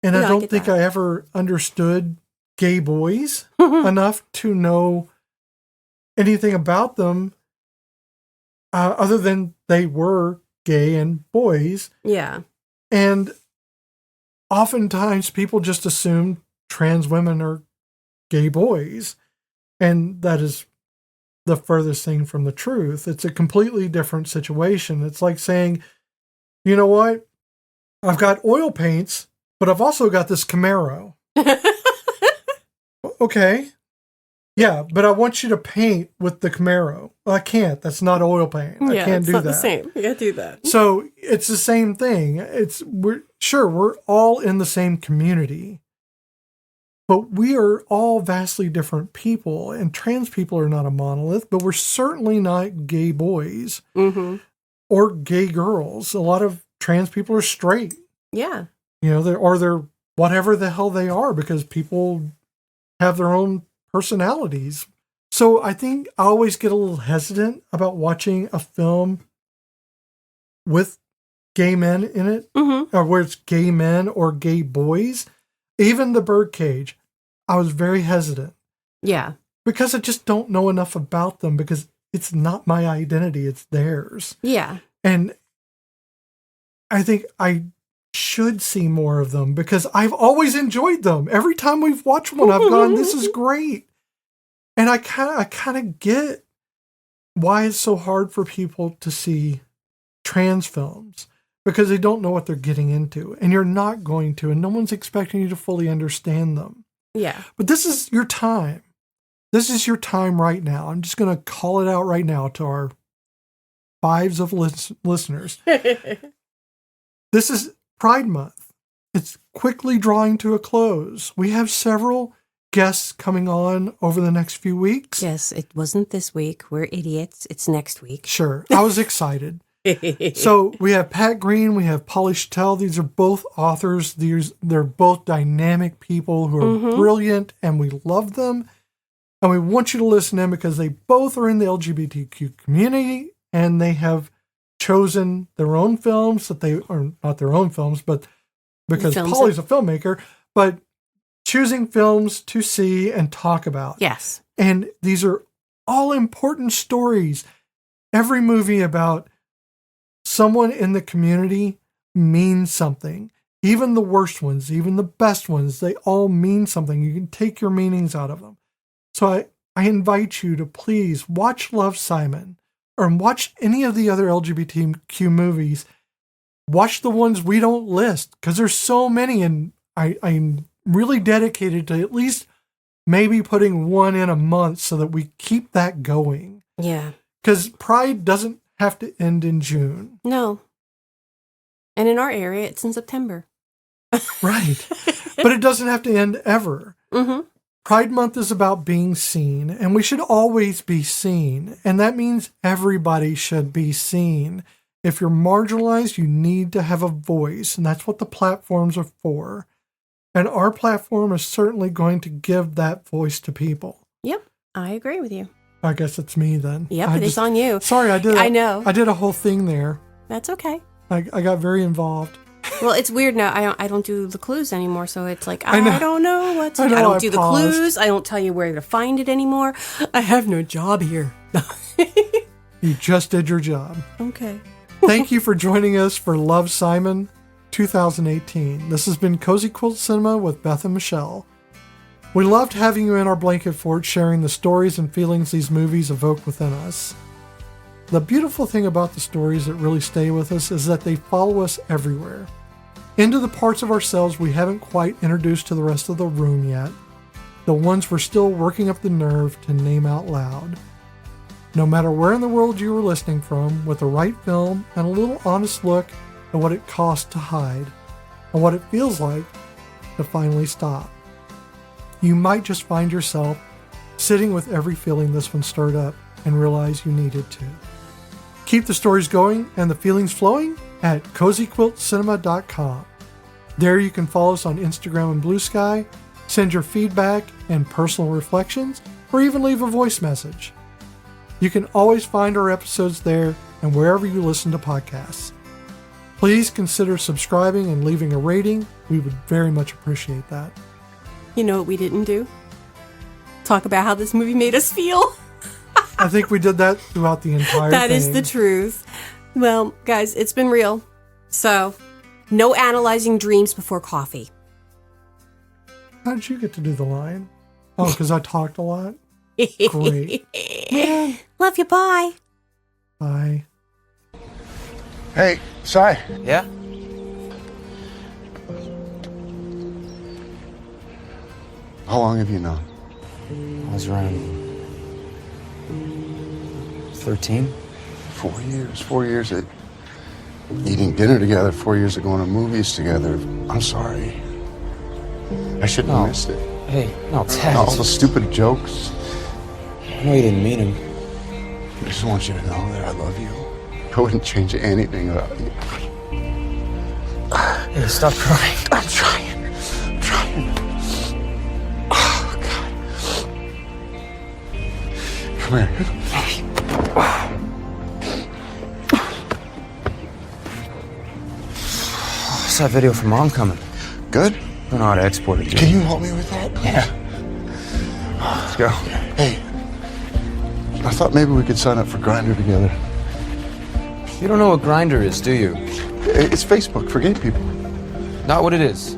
And I don't think I ever understood gay boys enough to know anything about them other than they were gay and boys. Yeah. And oftentimes people just assume trans women are gay boys. And that is the furthest thing from the truth. It's a completely different situation. It's like saying, you know what? I've got oil paints, but I've also got this Camaro. Okay. Yeah, but I want you to paint with the Camaro. Well, I can't. That's not oil paint. I can't do that. It's not the same. You can't do that. So it's the same thing. We're all in the same community, but we are all vastly different people, and trans people are not a monolith, but we're certainly not gay boys or gay girls. A lot of trans people are straight. Yeah. They're whatever the hell they are, because people have their own personalities. So I think I always get a little hesitant about watching a film with gay men in it, or where it's gay men or gay boys. Even The Birdcage, I was very hesitant. Yeah. Because I just don't know enough about them, because it's not my identity, it's theirs. Yeah. And I think I should see more of them, because I've always enjoyed them. Every time we've watched one, I've gone, this is great. And I kind of get why it's so hard for people to see trans films, because they don't know what they're getting into, and you're not going to, and no one's expecting you to fully understand them. Yeah. But this is your time. This is your time right now. I'm just going to call it out right now to our fives of listeners. This is Pride Month. It's quickly drawing to a close. We have several guests coming on over the next few weeks. Yes, it wasn't this week. We're idiots. It's next week. Sure. I was excited. So we have Pat Green, we have Polly Chattel. These are both authors. They're both dynamic people who are brilliant, and we love them. And we want you to listen to them because they both are in the LGBTQ community, and they have chosen their own films that they are not their own films, but because Polly's a filmmaker, but choosing films to see and talk about. Yes. And these are all important stories. Every movie about someone in the community means something. Even the worst ones, even the best ones, they all mean something. You can take your meanings out of them. So I invite you to please watch Love, Simon, or watch any of the other LGBTQ movies. Watch the ones we don't list, because there's so many, and I'm really dedicated to at least maybe putting one in a month so that we keep that going. Yeah. Because Pride doesn't have to end in June. No. And in our area, it's in September. Right. But it doesn't have to end ever. Mm-hmm. Pride Month is about being seen, and we should always be seen. And that means everybody should be seen. If you're marginalized, you need to have a voice, and that's what the platforms are for. And our platform is certainly going to give that voice to people. Yep, I agree with you. I guess it's me then. Yep, it's on you. Sorry, I know. I did a whole thing there. That's okay. I got very involved. Well, it's weird now. I don't do the clues anymore, so it's like I don't know what to do. I don't do the clues. I don't tell you where to find it anymore. I have no job here. You just did your job. Okay. Thank you for joining us for Love, Simon 2018. This has been Cozy Quilt Cinema with Beth and Michelle. We loved having you in our blanket fort, sharing the stories and feelings these movies evoke within us. The beautiful thing about the stories that really stay with us is that they follow us everywhere. Into the parts of ourselves we haven't quite introduced to the rest of the room yet. The ones we're still working up the nerve to name out loud. No matter where in the world you were listening from, with the right film and a little honest look at what it costs to hide, and what it feels like to finally stop. You might just find yourself sitting with every feeling this one stirred up and realize you needed to. Keep the stories going and the feelings flowing at cozyquiltcinema.com. There you can follow us on Instagram and Blue Sky, send your feedback and personal reflections, or even leave a voice message. You can always find our episodes there and wherever you listen to podcasts. Please consider subscribing and leaving a rating. We would very much appreciate that. You know what we didn't do? Talk about how this movie made us feel. I think we did that throughout the entire thing. That is the truth. Well, guys, it's been real. So, no analyzing dreams before coffee. How did you get to do the line? Oh, because I talked a lot? Great. Man. Love you, bye. Bye. Hey, Si. Yeah? How long have you known? I was around 13. 4 years. 4 years at eating dinner together, 4 years of going to movies together. I'm sorry. I shouldn't have missed it. Hey, no, Ted. All the stupid jokes. I know you didn't mean them. I just want you to know that I love you. I wouldn't change anything about you. Hey, stop crying. I'm trying. Oh, God. Come here. What's that video from Mom coming? Good? I don't know how to export it, dude. Can you help me with that? Yeah. Let's go. Hey, I thought maybe we could sign up for Grindr together. You don't know what Grindr is, do you? It's Facebook for gay people. Not what it is.